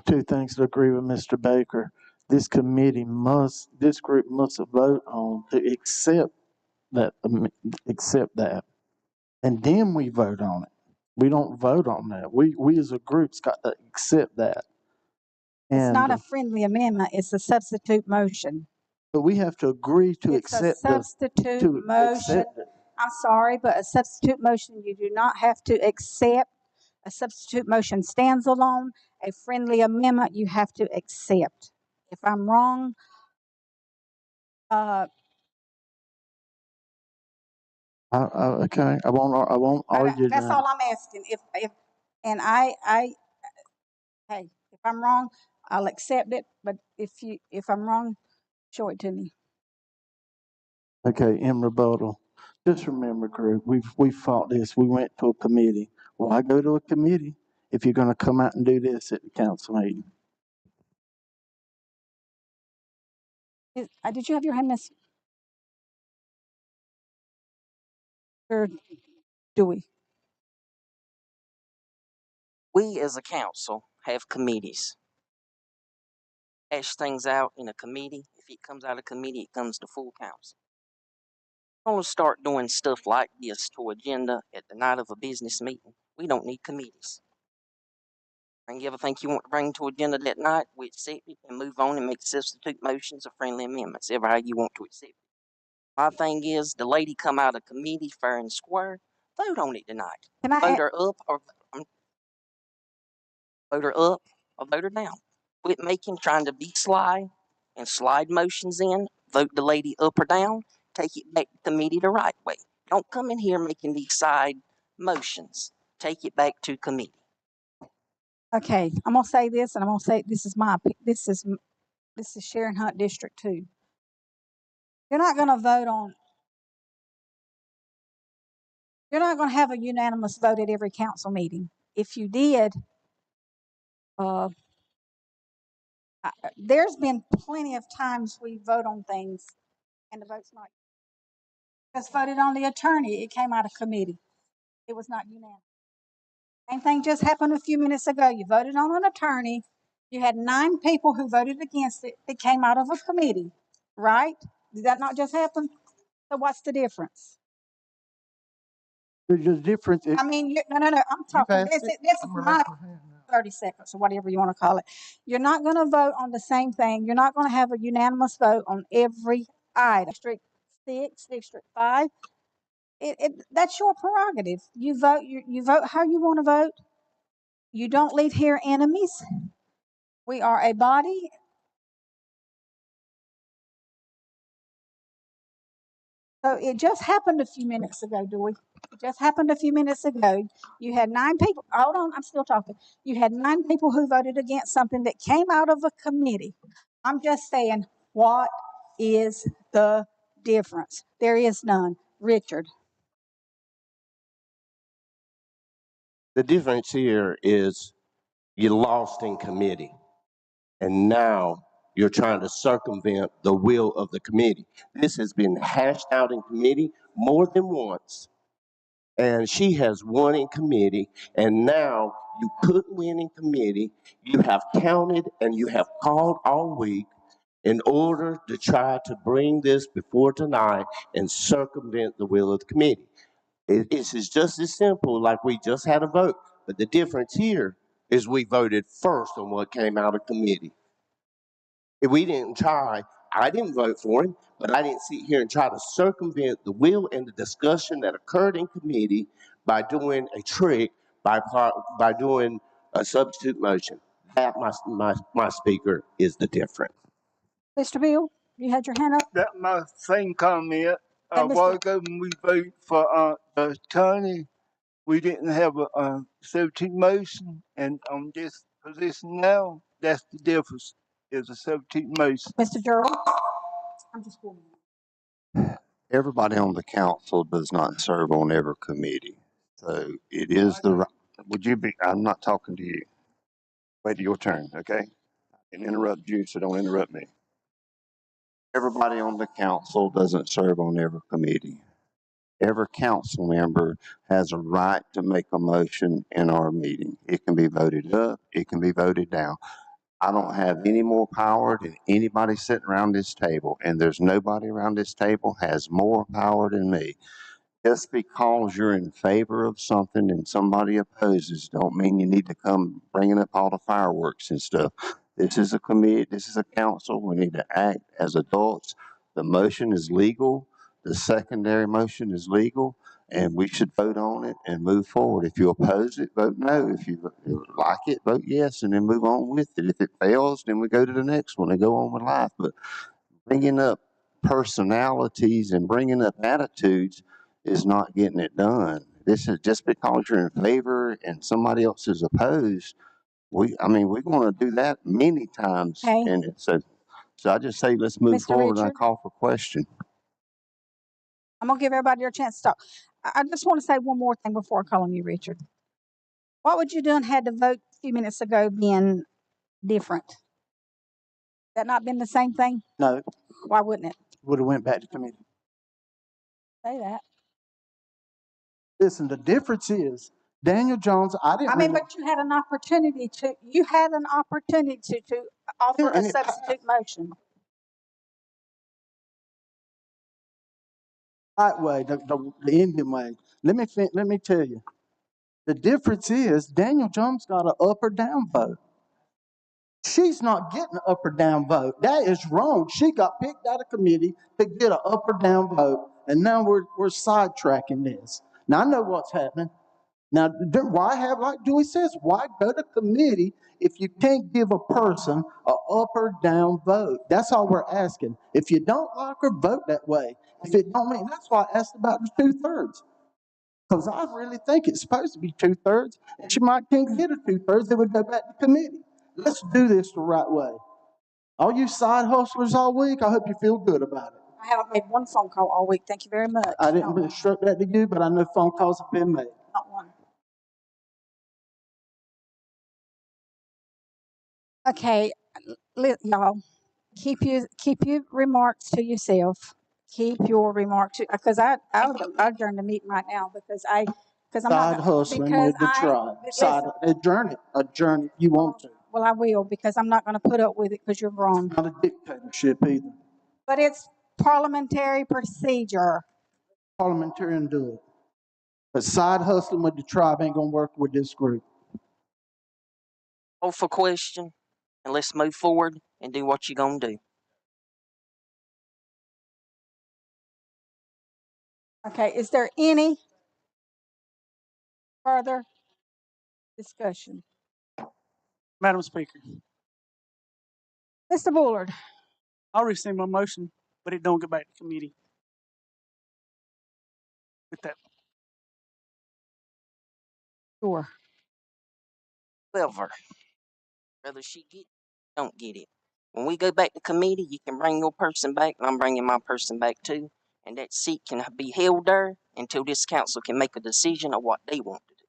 Speaker 5: Two things to agree with Mr. Baker. This group must vote on to accept that, and then we vote on it. We don't vote on that. We as a group's got to accept that.
Speaker 1: It's
Speaker 5: And,
Speaker 1: not a friendly amendment. It's a substitute motion.
Speaker 5: but we have to agree to
Speaker 1: It's a
Speaker 5: accept
Speaker 1: substitute motion. I'm sorry, but a substitute motion, you do not have to accept. A substitute motion stands alone. A friendly amendment, you have to accept. If I'm wrong,
Speaker 5: okay, I won't argue
Speaker 1: that's
Speaker 5: that.
Speaker 1: all I'm asking. And hey, if I'm wrong, I'll accept it. But if I'm wrong, show it to me.
Speaker 5: Okay, in rebuttal, just remember, group, we fought this. We went to a committee. Why go to a committee if you're going to come out and do this at the council meeting?
Speaker 1: Did you have your hand, Miss? Or do we?
Speaker 19: We as a council have committees. Hash things out in a committee. If it comes out of committee, it comes to full council. We're going to start doing stuff like this to agenda at the night of a business meeting. We don't need committees. Bring everything you want to bring to agenda that night, we accept it and move on and make substitute motions or friendly amendments, ever how you want to accept it. My thing is, the lady come out of committee fair and square, vote on it tonight. Vote her up or vote her down. Quit trying to be sly and slide motions in, vote the lady up or down, take it back to committee the right way. Don't come in here making these side motions. Take it back to committee.
Speaker 1: Okay, I'm gonna say this, and I'm gonna say this is this is Sharon Hunt District 2. You're not gonna vote on. You're not gonna have a unanimous vote at every council meeting. If you did, there's been plenty of times we vote on things and the vote's not. Just voted on the attorney. It came out of committee. It was not unanimous. Same thing just happened a few minutes ago. You voted on an attorney. You had 9 people who voted against it. It came out of a committee, right? Did that not just happen? So what's the difference?
Speaker 5: There's just difference.
Speaker 1: I mean, no. I'm talking. This is my 30 seconds or whatever you want to call it. You're not going to vote on the same thing. You're not going to have a unanimous vote on every item. District 6, District 5. That's your prerogative. You vote. You vote how you want to vote. You don't leave here enemies. We are a body. So it just happened a few minutes ago, Dewey. It just happened a few minutes ago. You had 9 people. Hold on, I'm still talking. You had 9 people who voted against something that came out of a committee. I'm just saying, what is the difference? There is none. Richard.
Speaker 7: The difference here is you lost in committee, and now you're trying to circumvent the will of the committee. This has been hashed out in committee more than once, and she has won in committee, and now you couldn't win in committee. You have counted and you have called all week in order to try to bring this before tonight and circumvent the will of the committee. It's just as simple, like we just had a vote. But the difference here is we voted first on what came out of committee. If we didn't try, I didn't vote for him, but I didn't sit here and try to circumvent the will and the discussion that occurred in committee by doing a trick, by doing a substitute motion. That, my speaker, is the difference.
Speaker 1: Mr. Bill, you had your hand up?
Speaker 16: That my same comment. A
Speaker 1: Mr.
Speaker 16: while ago when we voted for the attorney, we didn't have a substitute motion, and on this position now, that's the difference. Is a substitute motion.
Speaker 1: Mr. Gerald? I'm just warning you.
Speaker 11: Everybody on the council does not serve on every committee. So it is the right. Would you be, I'm not talking to you. Wait till your turn, okay? I can interrupt you, so don't interrupt me. Everybody on the council doesn't serve on every committee. Every council member has a right to make a motion in our meeting. It can be voted up, it can be voted down. I don't have any more power than anybody sitting around this table, and there's nobody around this table has more power than me. Just because you're in favor of something and somebody opposes, don't mean you need to come bringing up all the fireworks and stuff. This is a committee, this is a council. We need to act as adults. The motion is legal. The secondary motion is legal, and we should vote on it and move forward. If you oppose it, vote no. If you like it, vote yes, and then move on with it. If it fails, then we go to the next one and go on with life. But bringing up personalities and bringing up attitudes is not getting it done. This is just because you're in favor and somebody else is opposed. We're going to do that many times.
Speaker 1: Okay.
Speaker 11: And so I just say, let's move
Speaker 1: Mr.
Speaker 11: forward. And I
Speaker 1: Richard?
Speaker 11: call for question.
Speaker 1: I'm going to give everybody a chance to talk. I just want to say one more thing before I call on you, Richard. What would you done had the vote a few minutes ago been different? That not been the same thing?
Speaker 5: No,
Speaker 1: Why wouldn't it?
Speaker 5: would have went back to committee.
Speaker 1: Say that.
Speaker 5: Listen, the difference is Daniel Jones,
Speaker 1: But you had an opportunity to offer a substitute motion.
Speaker 5: right way, the Indian way. Let me tell you. The difference is Daniel Jones got an up or down vote. She's not getting an up or down vote. That is wrong. She got picked out of committee to get an up or down vote, and now we're sidetracking this. Now I know what's happening. Now, why have, like Julie says, why go to committee if you can't give a person a up or down vote? That's all we're asking. If you don't like her, vote that way. If it don't mean, that's why I asked about the 2/3. Because I really think it's supposed to be 2/3. And she might can't get a 2/3, it would go back to committee. Let's do this the right way. All you side hustlers all week, I hope you feel good about it.
Speaker 1: I haven't made one phone call all week. Thank you very much.
Speaker 5: I didn't instruct that to you, but I know phone calls have been made.
Speaker 1: Not one. Okay, y'all, keep your remarks to yourself. Keep your remarks, because I'll adjourn the meeting right now because I'm
Speaker 5: Side
Speaker 1: not
Speaker 5: hustling with the tribe. Adjourn if you want to.
Speaker 1: Well, I will because I'm not going to put up with it because you're grown.
Speaker 5: Not a dictatorship either.
Speaker 1: But it's parliamentary procedure.
Speaker 5: Parliamentarian do it. But side hustling with the tribe ain't gonna work with this group.
Speaker 19: Call for question, and let's move forward and do what you're gonna do.
Speaker 1: Okay, is there any further discussion?
Speaker 22: Madam Speaker,
Speaker 1: Mr. Bullard.
Speaker 22: I'll rescind my motion, but it don't get back to committee. With that,
Speaker 1: Sure.
Speaker 19: However, whether she get it, don't get it. When we go back to committee, you can bring your person back, and I'm bringing my person back too. And that seat can be held there until this council can make a decision of what they want to do.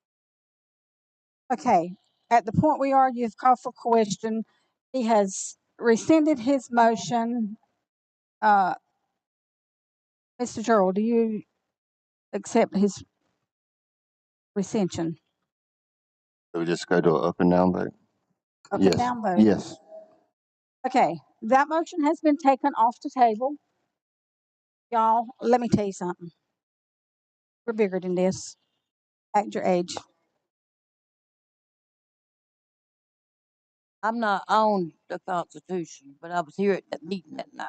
Speaker 1: Okay, at the point we are, you've called for question. He has rescinded his motion. Mr. Gerald, do you accept his rescission?
Speaker 11: So we just go to an up and down vote?
Speaker 1: Up
Speaker 11: Yes.
Speaker 1: and down vote?
Speaker 11: Yes.
Speaker 1: Okay, that motion has been taken off the table. Y'all, let me tell you something. We're bigger than this. Act your age.
Speaker 3: I'm not on the Constitution, but I was here at that meeting that night.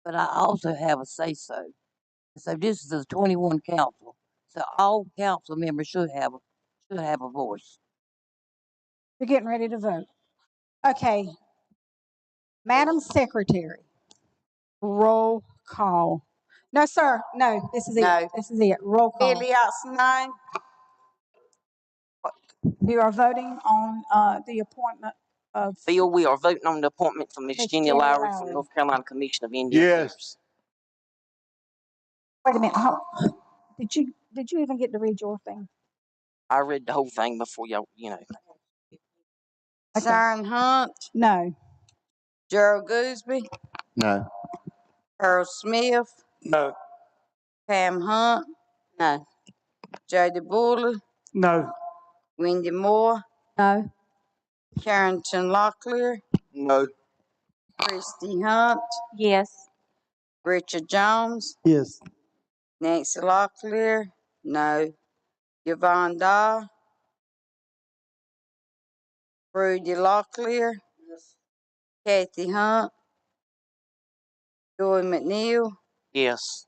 Speaker 3: But I also have a say-so. So this is a 21 council. So all council members should have a voice.
Speaker 1: You're getting ready to vote. Okay. Madam Secretary, roll call. No, sir. No, this is
Speaker 21: No.
Speaker 1: it. This is it. Roll call.
Speaker 21: Elias, nine.
Speaker 1: You are voting on the appointment of.
Speaker 19: Bill, we are voting on the appointment for Miss
Speaker 1: Miss
Speaker 19: Jenny
Speaker 1: Jenny
Speaker 19: Lowry
Speaker 1: Lowry.
Speaker 19: from North Carolina Commission of Indian
Speaker 16: Yes.
Speaker 19: Affairs.
Speaker 1: Wait a minute. Did you even get to read your thing?
Speaker 19: I read the whole thing before y'all,
Speaker 1: Okay.
Speaker 21: Sharon Hunt.
Speaker 1: No.
Speaker 21: Gerald Gooseby.
Speaker 11: No.
Speaker 21: Earl Smith.
Speaker 16: No.
Speaker 21: Pam Hunt.
Speaker 20: No.
Speaker 21: Jody Bullard.
Speaker 22: no.
Speaker 21: Wendy Moore.
Speaker 1: No.
Speaker 21: Carrington Locklear.
Speaker 16: No.
Speaker 21: Christy Hunt.
Speaker 20: Yes.
Speaker 21: Richard Jones.
Speaker 5: Yes.
Speaker 21: Nancy Locklear. No. Yvonne Dahl. Rudy Locklear. Kathy Hunt. Joy McNeil.
Speaker 19: yes.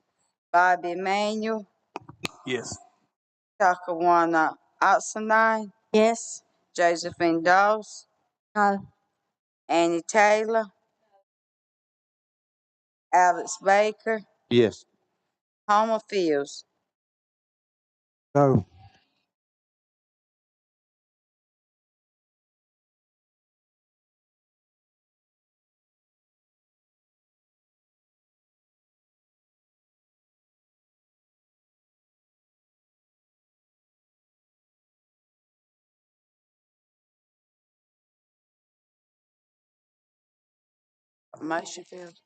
Speaker 21: Bobby Emanuel.
Speaker 22: Yes.
Speaker 21: Chakawana Oxendine.
Speaker 1: Yes.
Speaker 21: Josephine Dawes.
Speaker 1: No.
Speaker 21: Annie Taylor. Alex Baker.
Speaker 7: Yes.
Speaker 21: Homer Fields.
Speaker 5: No.
Speaker 21: Motion failed.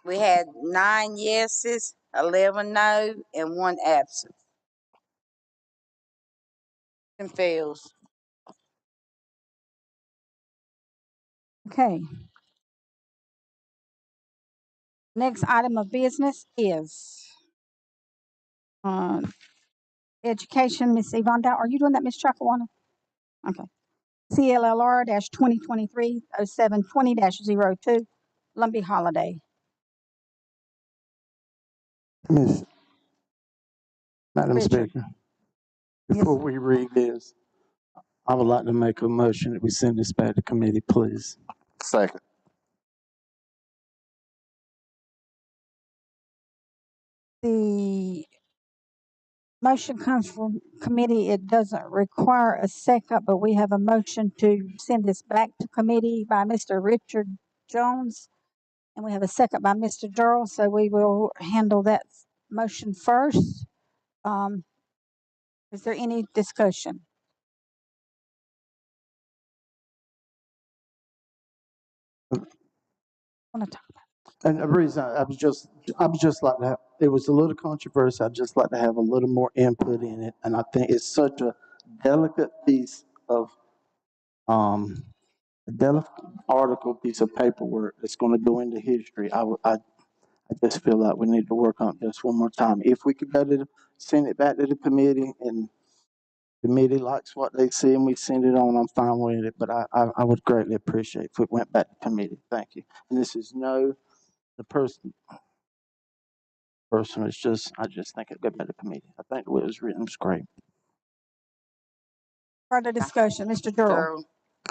Speaker 21: We had 9 yeses, 11 no, and 1 absent. And fails.
Speaker 1: Okay. Next item of business is education. Miss Yvonne Dow. Are you doing that, Miss Chakawana? Okay. CLLR 2023-0720-02, Lumbee Holiday.
Speaker 5: Madam
Speaker 1: Richard.
Speaker 5: Speaker, Before we read this, I would like to make a motion that we send this back to committee, please.
Speaker 11: Second.
Speaker 1: The motion comes from committee. It doesn't require a second, but we have a motion to send this back to committee by Mr. Richard Jones. And we have a second by Mr. Durrell, so we will handle that motion first. Is there any discussion? Want to talk about?
Speaker 5: And the reason I was just like to have, it was a little controversial. I'd just like to have a little more input in it. And I think it's such a delicate piece of, a delicate article, piece of paperwork that's going to go into history. I just feel like we need to work on it just one more time. If we could better send it back to the committee and the committee likes what they see and we send it on, I'm fine with it. But I would greatly appreciate if it went back to committee. Thank you. And this is the person, it's just, I just think it'd go back to committee. I think the way it was written was great.
Speaker 1: Further discussion, Mr. Durrell.
Speaker 21: Durrell.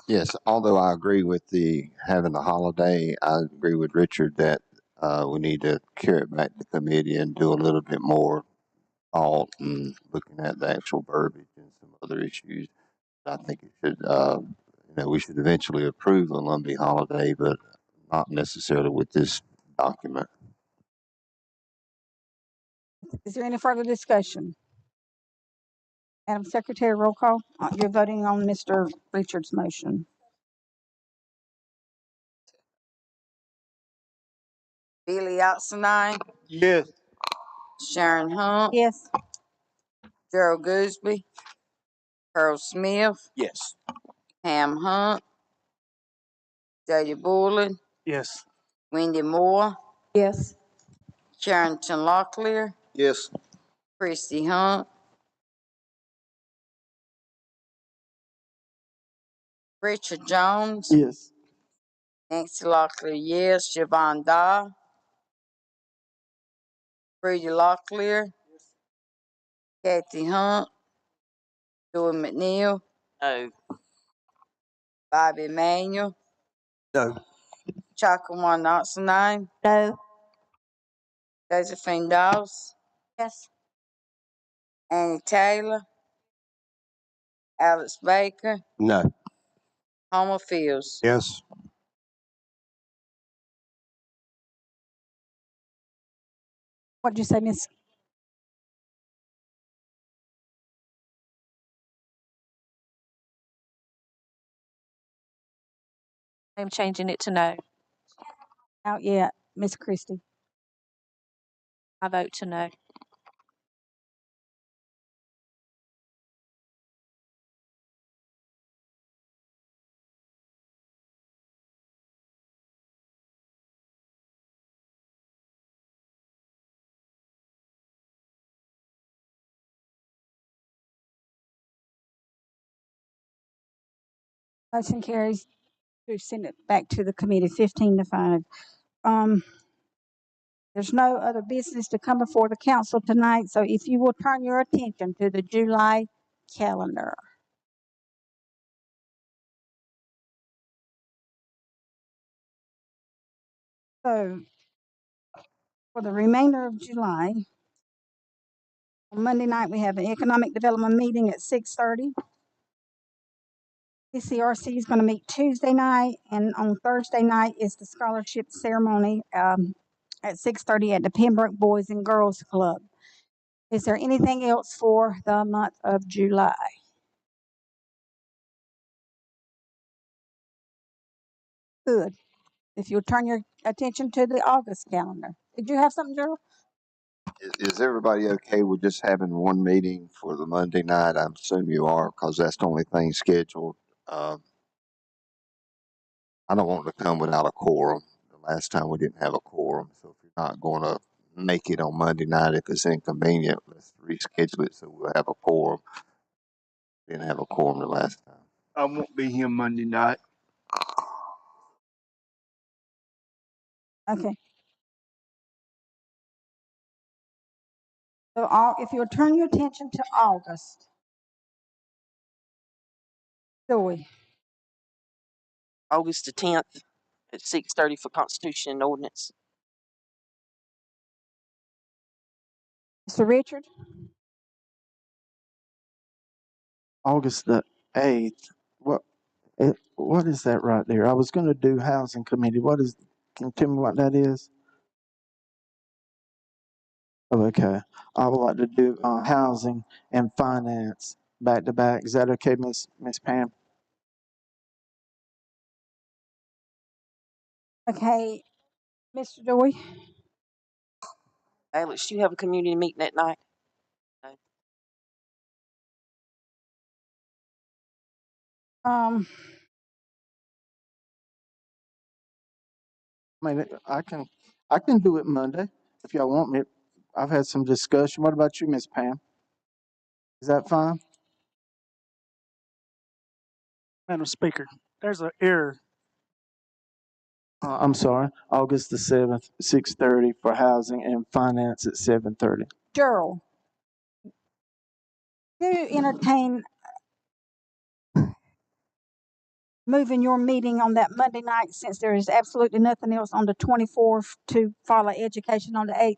Speaker 11: Yes, although I agree with the having the holiday, I agree with Richard that we need to carry it back to committee and do a little bit more thought and looking at the actual verbiage and some other issues. I think it should, we should eventually approve the Lumbee holiday, but not necessarily with this document.
Speaker 1: Is there any further discussion? Madam Secretary, roll call. You're voting on Mr. Richard's motion.
Speaker 21: Billy Oxenine,
Speaker 16: Yes.
Speaker 21: Sharon Hunt,
Speaker 1: Yes.
Speaker 21: Gerald Gooseby, Earl Smith,
Speaker 2: Yes.
Speaker 21: Ham Hunt, J.D. Bullen,
Speaker 22: Yes.
Speaker 21: Wendy Moore,
Speaker 1: Yes.
Speaker 21: Carrington Locklear,
Speaker 2: Yes.
Speaker 21: Christy Hunt, Richard Jones,
Speaker 5: Yes.
Speaker 21: Nancy Locklear, yes, Siobhan Dahl, Brady Locklear, Kathy Hunt, Joey McNeil,
Speaker 19: No.
Speaker 21: Bobby Emanuel,
Speaker 2: No.
Speaker 21: Chakawan Oxenine,
Speaker 1: No.
Speaker 21: Josephine Dawes,
Speaker 1: Yes.
Speaker 21: Annie Taylor, Alex Baker,
Speaker 7: No.
Speaker 21: Homer Fields.
Speaker 2: Yes.
Speaker 1: What'd you say, Miss?
Speaker 10: I'm changing it to no.
Speaker 1: Out yet, Miss Christie.
Speaker 10: I vote to no.
Speaker 1: Motion carries to send it back to the committee, 15-5. There's no other business to come before the council tonight, so if you will turn your attention to the July calendar. So, for the remainder of July, on Monday night, we have an economic development meeting at 6:30. CCRC is going to meet Tuesday night, and on Thursday night is the scholarship ceremony at 6:30 at the Pembroke Boys and Girls Club. Is there anything else for the month of July? Good. If you'll turn your attention to the August calendar. Did you have something, Gerald?
Speaker 11: Is everybody okay with just having one meeting for the Monday night? I assume you are, because that's the only thing scheduled. I don't want to come without a quorum. The last time we didn't have a quorum, so if you're not going to make it on Monday night, if it's inconvenient, let's reschedule it so we'll have a quorum. Didn't have a quorum the last time.
Speaker 16: I won't be here Monday night.
Speaker 1: Okay. So if you'll turn your attention to August, Joy,
Speaker 19: August the 10th at 6:30 for Constitution and Ordinance.
Speaker 1: Mr. Richard,
Speaker 5: August the 8th. What is that right there? I was gonna do housing committee. Can you tell me what that is? Oh, okay. I would like to do, housing and finance back to back. Is that okay, Miss Pam?
Speaker 1: okay. Mr. Joy,
Speaker 19: Alex, do you have a community meeting that night? No.
Speaker 1: um,
Speaker 5: I mean, I can do it Monday if y'all want me. I've had some discussion. What about you, Miss Pam? Is that fine?
Speaker 22: Madam Speaker, there's an error.
Speaker 5: I'm sorry, August the 7th, 6:30 for housing and finance at 7:30.
Speaker 1: Gerald, do you entertain moving your meeting on that Monday night since there is absolutely nothing else on the 24th to follow education on the 8th?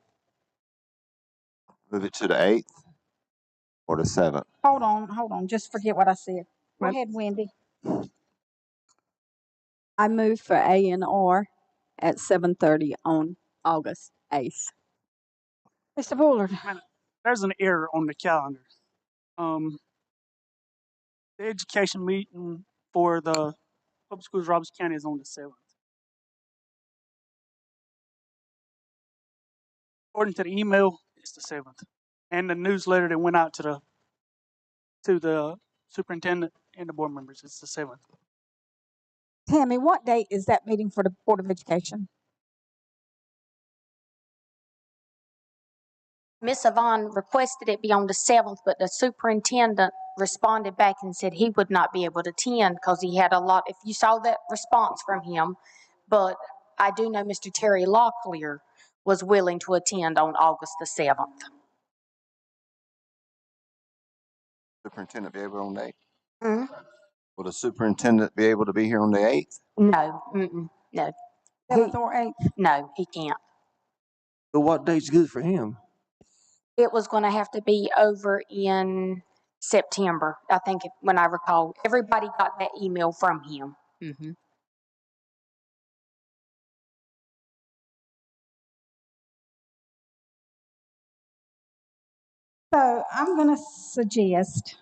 Speaker 11: Move it to the 8th or the 7th.
Speaker 1: Hold on. Just forget what I said. Go
Speaker 22: Ma'am,
Speaker 1: ahead, Wendy.
Speaker 17: I move for A&R at 7:30 on August 8th.
Speaker 1: Mr. Bullard,
Speaker 22: Madam, there's an error on the calendar. Um, the education meeting for the public schools Roberts County is on the 7th. According to the email, it's the 7th. And the newsletter that went out to the superintendent and the board members, it's the 7th.
Speaker 1: Tammy, what date is that meeting for the Board of Education?
Speaker 8: Miss Yvonne requested it be on the 7th, but the superintendent responded back and said he would not be able to attend because he had a lot, if you saw that response from him, but I do know Mr. Terry Locklear was willing to attend on August the 7th.
Speaker 11: Superintendent be able on the 8th?
Speaker 8: Hmm?
Speaker 11: Will the superintendent be able to be here on the 8th?
Speaker 8: No, no.
Speaker 1: 7th or 8th?
Speaker 8: No, he can't.
Speaker 9: But what date's good for him?
Speaker 8: It was going to have to be over in September, I think, when I recall. Everybody got that email from him. Mm-hmm.
Speaker 1: So I'm going to suggest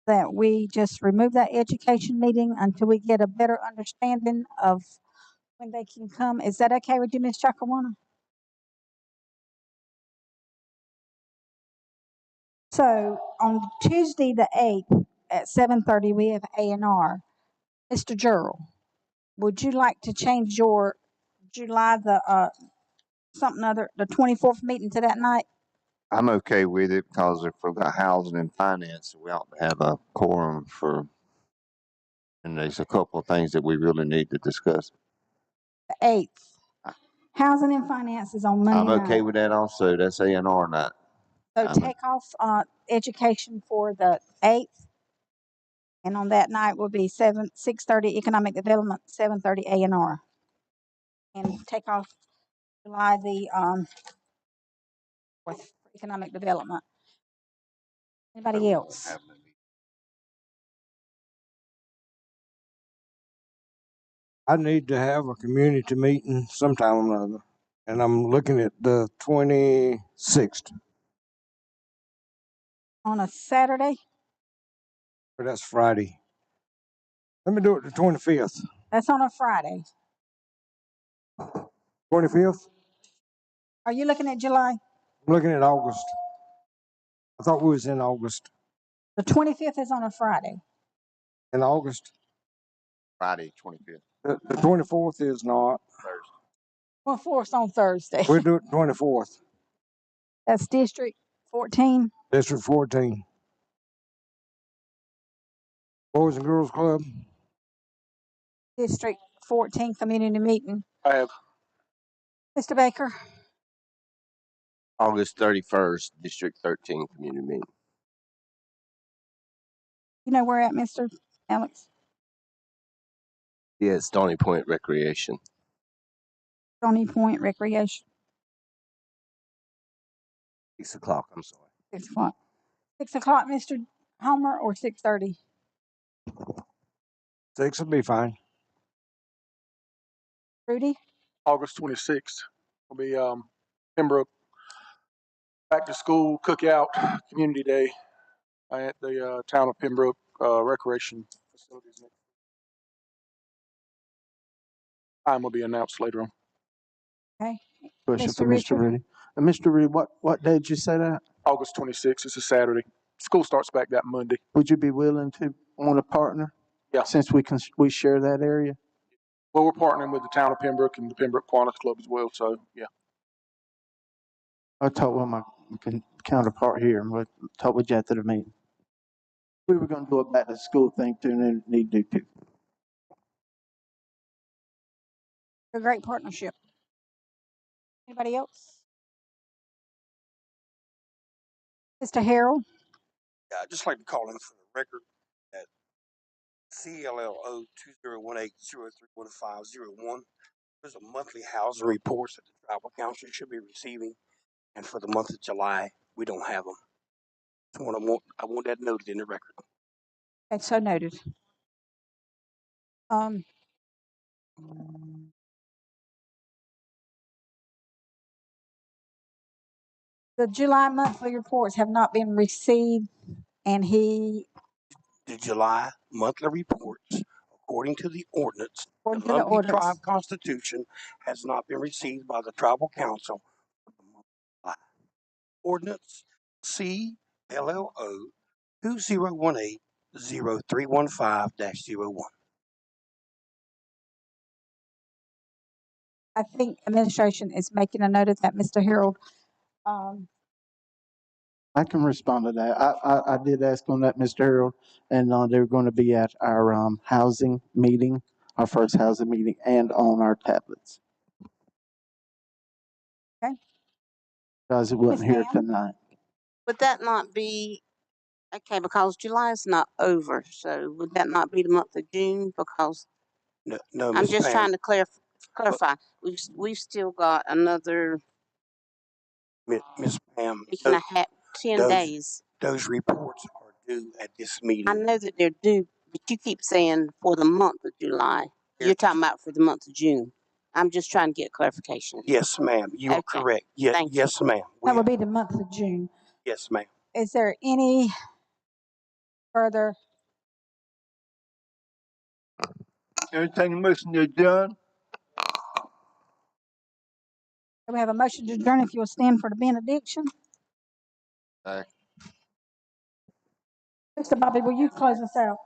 Speaker 1: that we just remove that education meeting until we get a better understanding of when they can come. Is that okay with you, Ms. Chakawana? So on Tuesday the 8th at 7:30, we have A&R. Mr. Gerald, would you like to change your July the the 24th meeting to that night?
Speaker 11: I'm okay with it because if we've got housing and finance, we ought to have a quorum and there's a couple of things that we really need to discuss.
Speaker 1: The 8th. Housing and finance is on Monday
Speaker 11: I'm
Speaker 1: night.
Speaker 11: okay with that also. That's A&R night.
Speaker 1: So take off education for the 8th, and on that night will be 6:30 economic development, 7:30 A&R, and take off July the 4th for economic development. Anybody else?
Speaker 9: I need to have a community meeting sometime or another, and I'm looking at the 26th.
Speaker 1: On a Saturday?
Speaker 9: But that's Friday. Let me do it the 25th.
Speaker 1: That's on a Friday.
Speaker 9: 25th?
Speaker 1: Are you looking at July?
Speaker 9: I'm looking at August. I thought we was in August.
Speaker 1: The 25th is on a Friday.
Speaker 9: In August?
Speaker 11: Friday, 25th.
Speaker 9: The 24th is not.
Speaker 11: Thursday.
Speaker 1: Well, 4th on Thursday.
Speaker 9: We'll do it 24th.
Speaker 1: That's District 14.
Speaker 9: District 14. Boys and Girls Club.
Speaker 1: District 14 community meeting.
Speaker 4: I have.
Speaker 1: Mr. Baker?
Speaker 7: August 31st, District 13 community meeting.
Speaker 1: You know where at, Mr. Alex?
Speaker 7: Yeah, Stony Point Recreation.
Speaker 1: Stony Point Recreation,
Speaker 7: 6 o'clock, I'm sorry.
Speaker 1: 6 o'clock. 6 o'clock, Mr. Homer, or 6:30?
Speaker 9: 6 will be fine.
Speaker 1: Rudy?
Speaker 4: August 26th will be Pembroke Back to School Cookout Community Day at the town of Pembroke Recreation Facilities. Time will be announced later on.
Speaker 1: Okay.
Speaker 5: Question for
Speaker 1: Mr.
Speaker 5: Mr.
Speaker 1: Richard?
Speaker 5: Rudy. Mr. Rudy, what day did you say that?
Speaker 4: August 26th, it's a Saturday. School starts back that Monday.
Speaker 5: Would you be willing to want to partner?
Speaker 4: Yeah.
Speaker 5: Since we share that area?
Speaker 4: Well, we're partnering with the town of Pembroke and the Pembroke Kiwanis Club as well, so yeah.
Speaker 5: I talked with my counterpart here, and we talked with you after the meeting. We were going to do a back to school thing too, and need to do too.
Speaker 1: A great partnership. Anybody else? Mr. Harold?
Speaker 2: Yeah, I'd just like to call in for the record that CLLO 2018-031501. There's a monthly housing reports that the tribal council should be receiving, and for the month of July, we don't have them. I want that noted in the record.
Speaker 1: That's so noted. The July monthly reports have not been received, and
Speaker 2: The July monthly reports, according to the ordinance,
Speaker 1: according
Speaker 2: the
Speaker 1: to the
Speaker 2: Lumbee
Speaker 1: ordinance,
Speaker 2: Tribe Constitution, has not been received by the tribal council for the month of July. Ordinance CLLO 2018-0315-01.
Speaker 1: I think administration is making a note of that, Mr. Harold.
Speaker 5: I can respond to that. I did ask on that, Mr. Harold, and they were going to be at our housing meeting, our first housing meeting, and on our tablets.
Speaker 1: Okay.
Speaker 5: Because it wasn't
Speaker 1: Ms.
Speaker 5: here
Speaker 1: Ham?
Speaker 5: tonight.
Speaker 20: Would that not be, okay, because July is not over, so would that not be the month of June? Because
Speaker 2: No,
Speaker 20: I'm
Speaker 2: Ms.
Speaker 20: just
Speaker 2: Pam.
Speaker 20: trying to clarify. We've still got another
Speaker 2: Ms. Pam,
Speaker 20: week and a half, 10 days.
Speaker 2: those reports are due at this meeting.
Speaker 20: I know that they're due, but you keep saying for the month of July. You're talking about for the month of June. I'm just trying to get clarification.
Speaker 2: Yes, ma'am. You are correct.
Speaker 20: Thank you.
Speaker 2: Yes, ma'am.
Speaker 1: That will be the month of June.
Speaker 2: Yes, ma'am.
Speaker 1: Is there any further?
Speaker 16: Entertain a motion to adjourn.
Speaker 1: Do we have a motion to adjourn if you'll stand for the benediction? Mr. Bobby, will you close us out?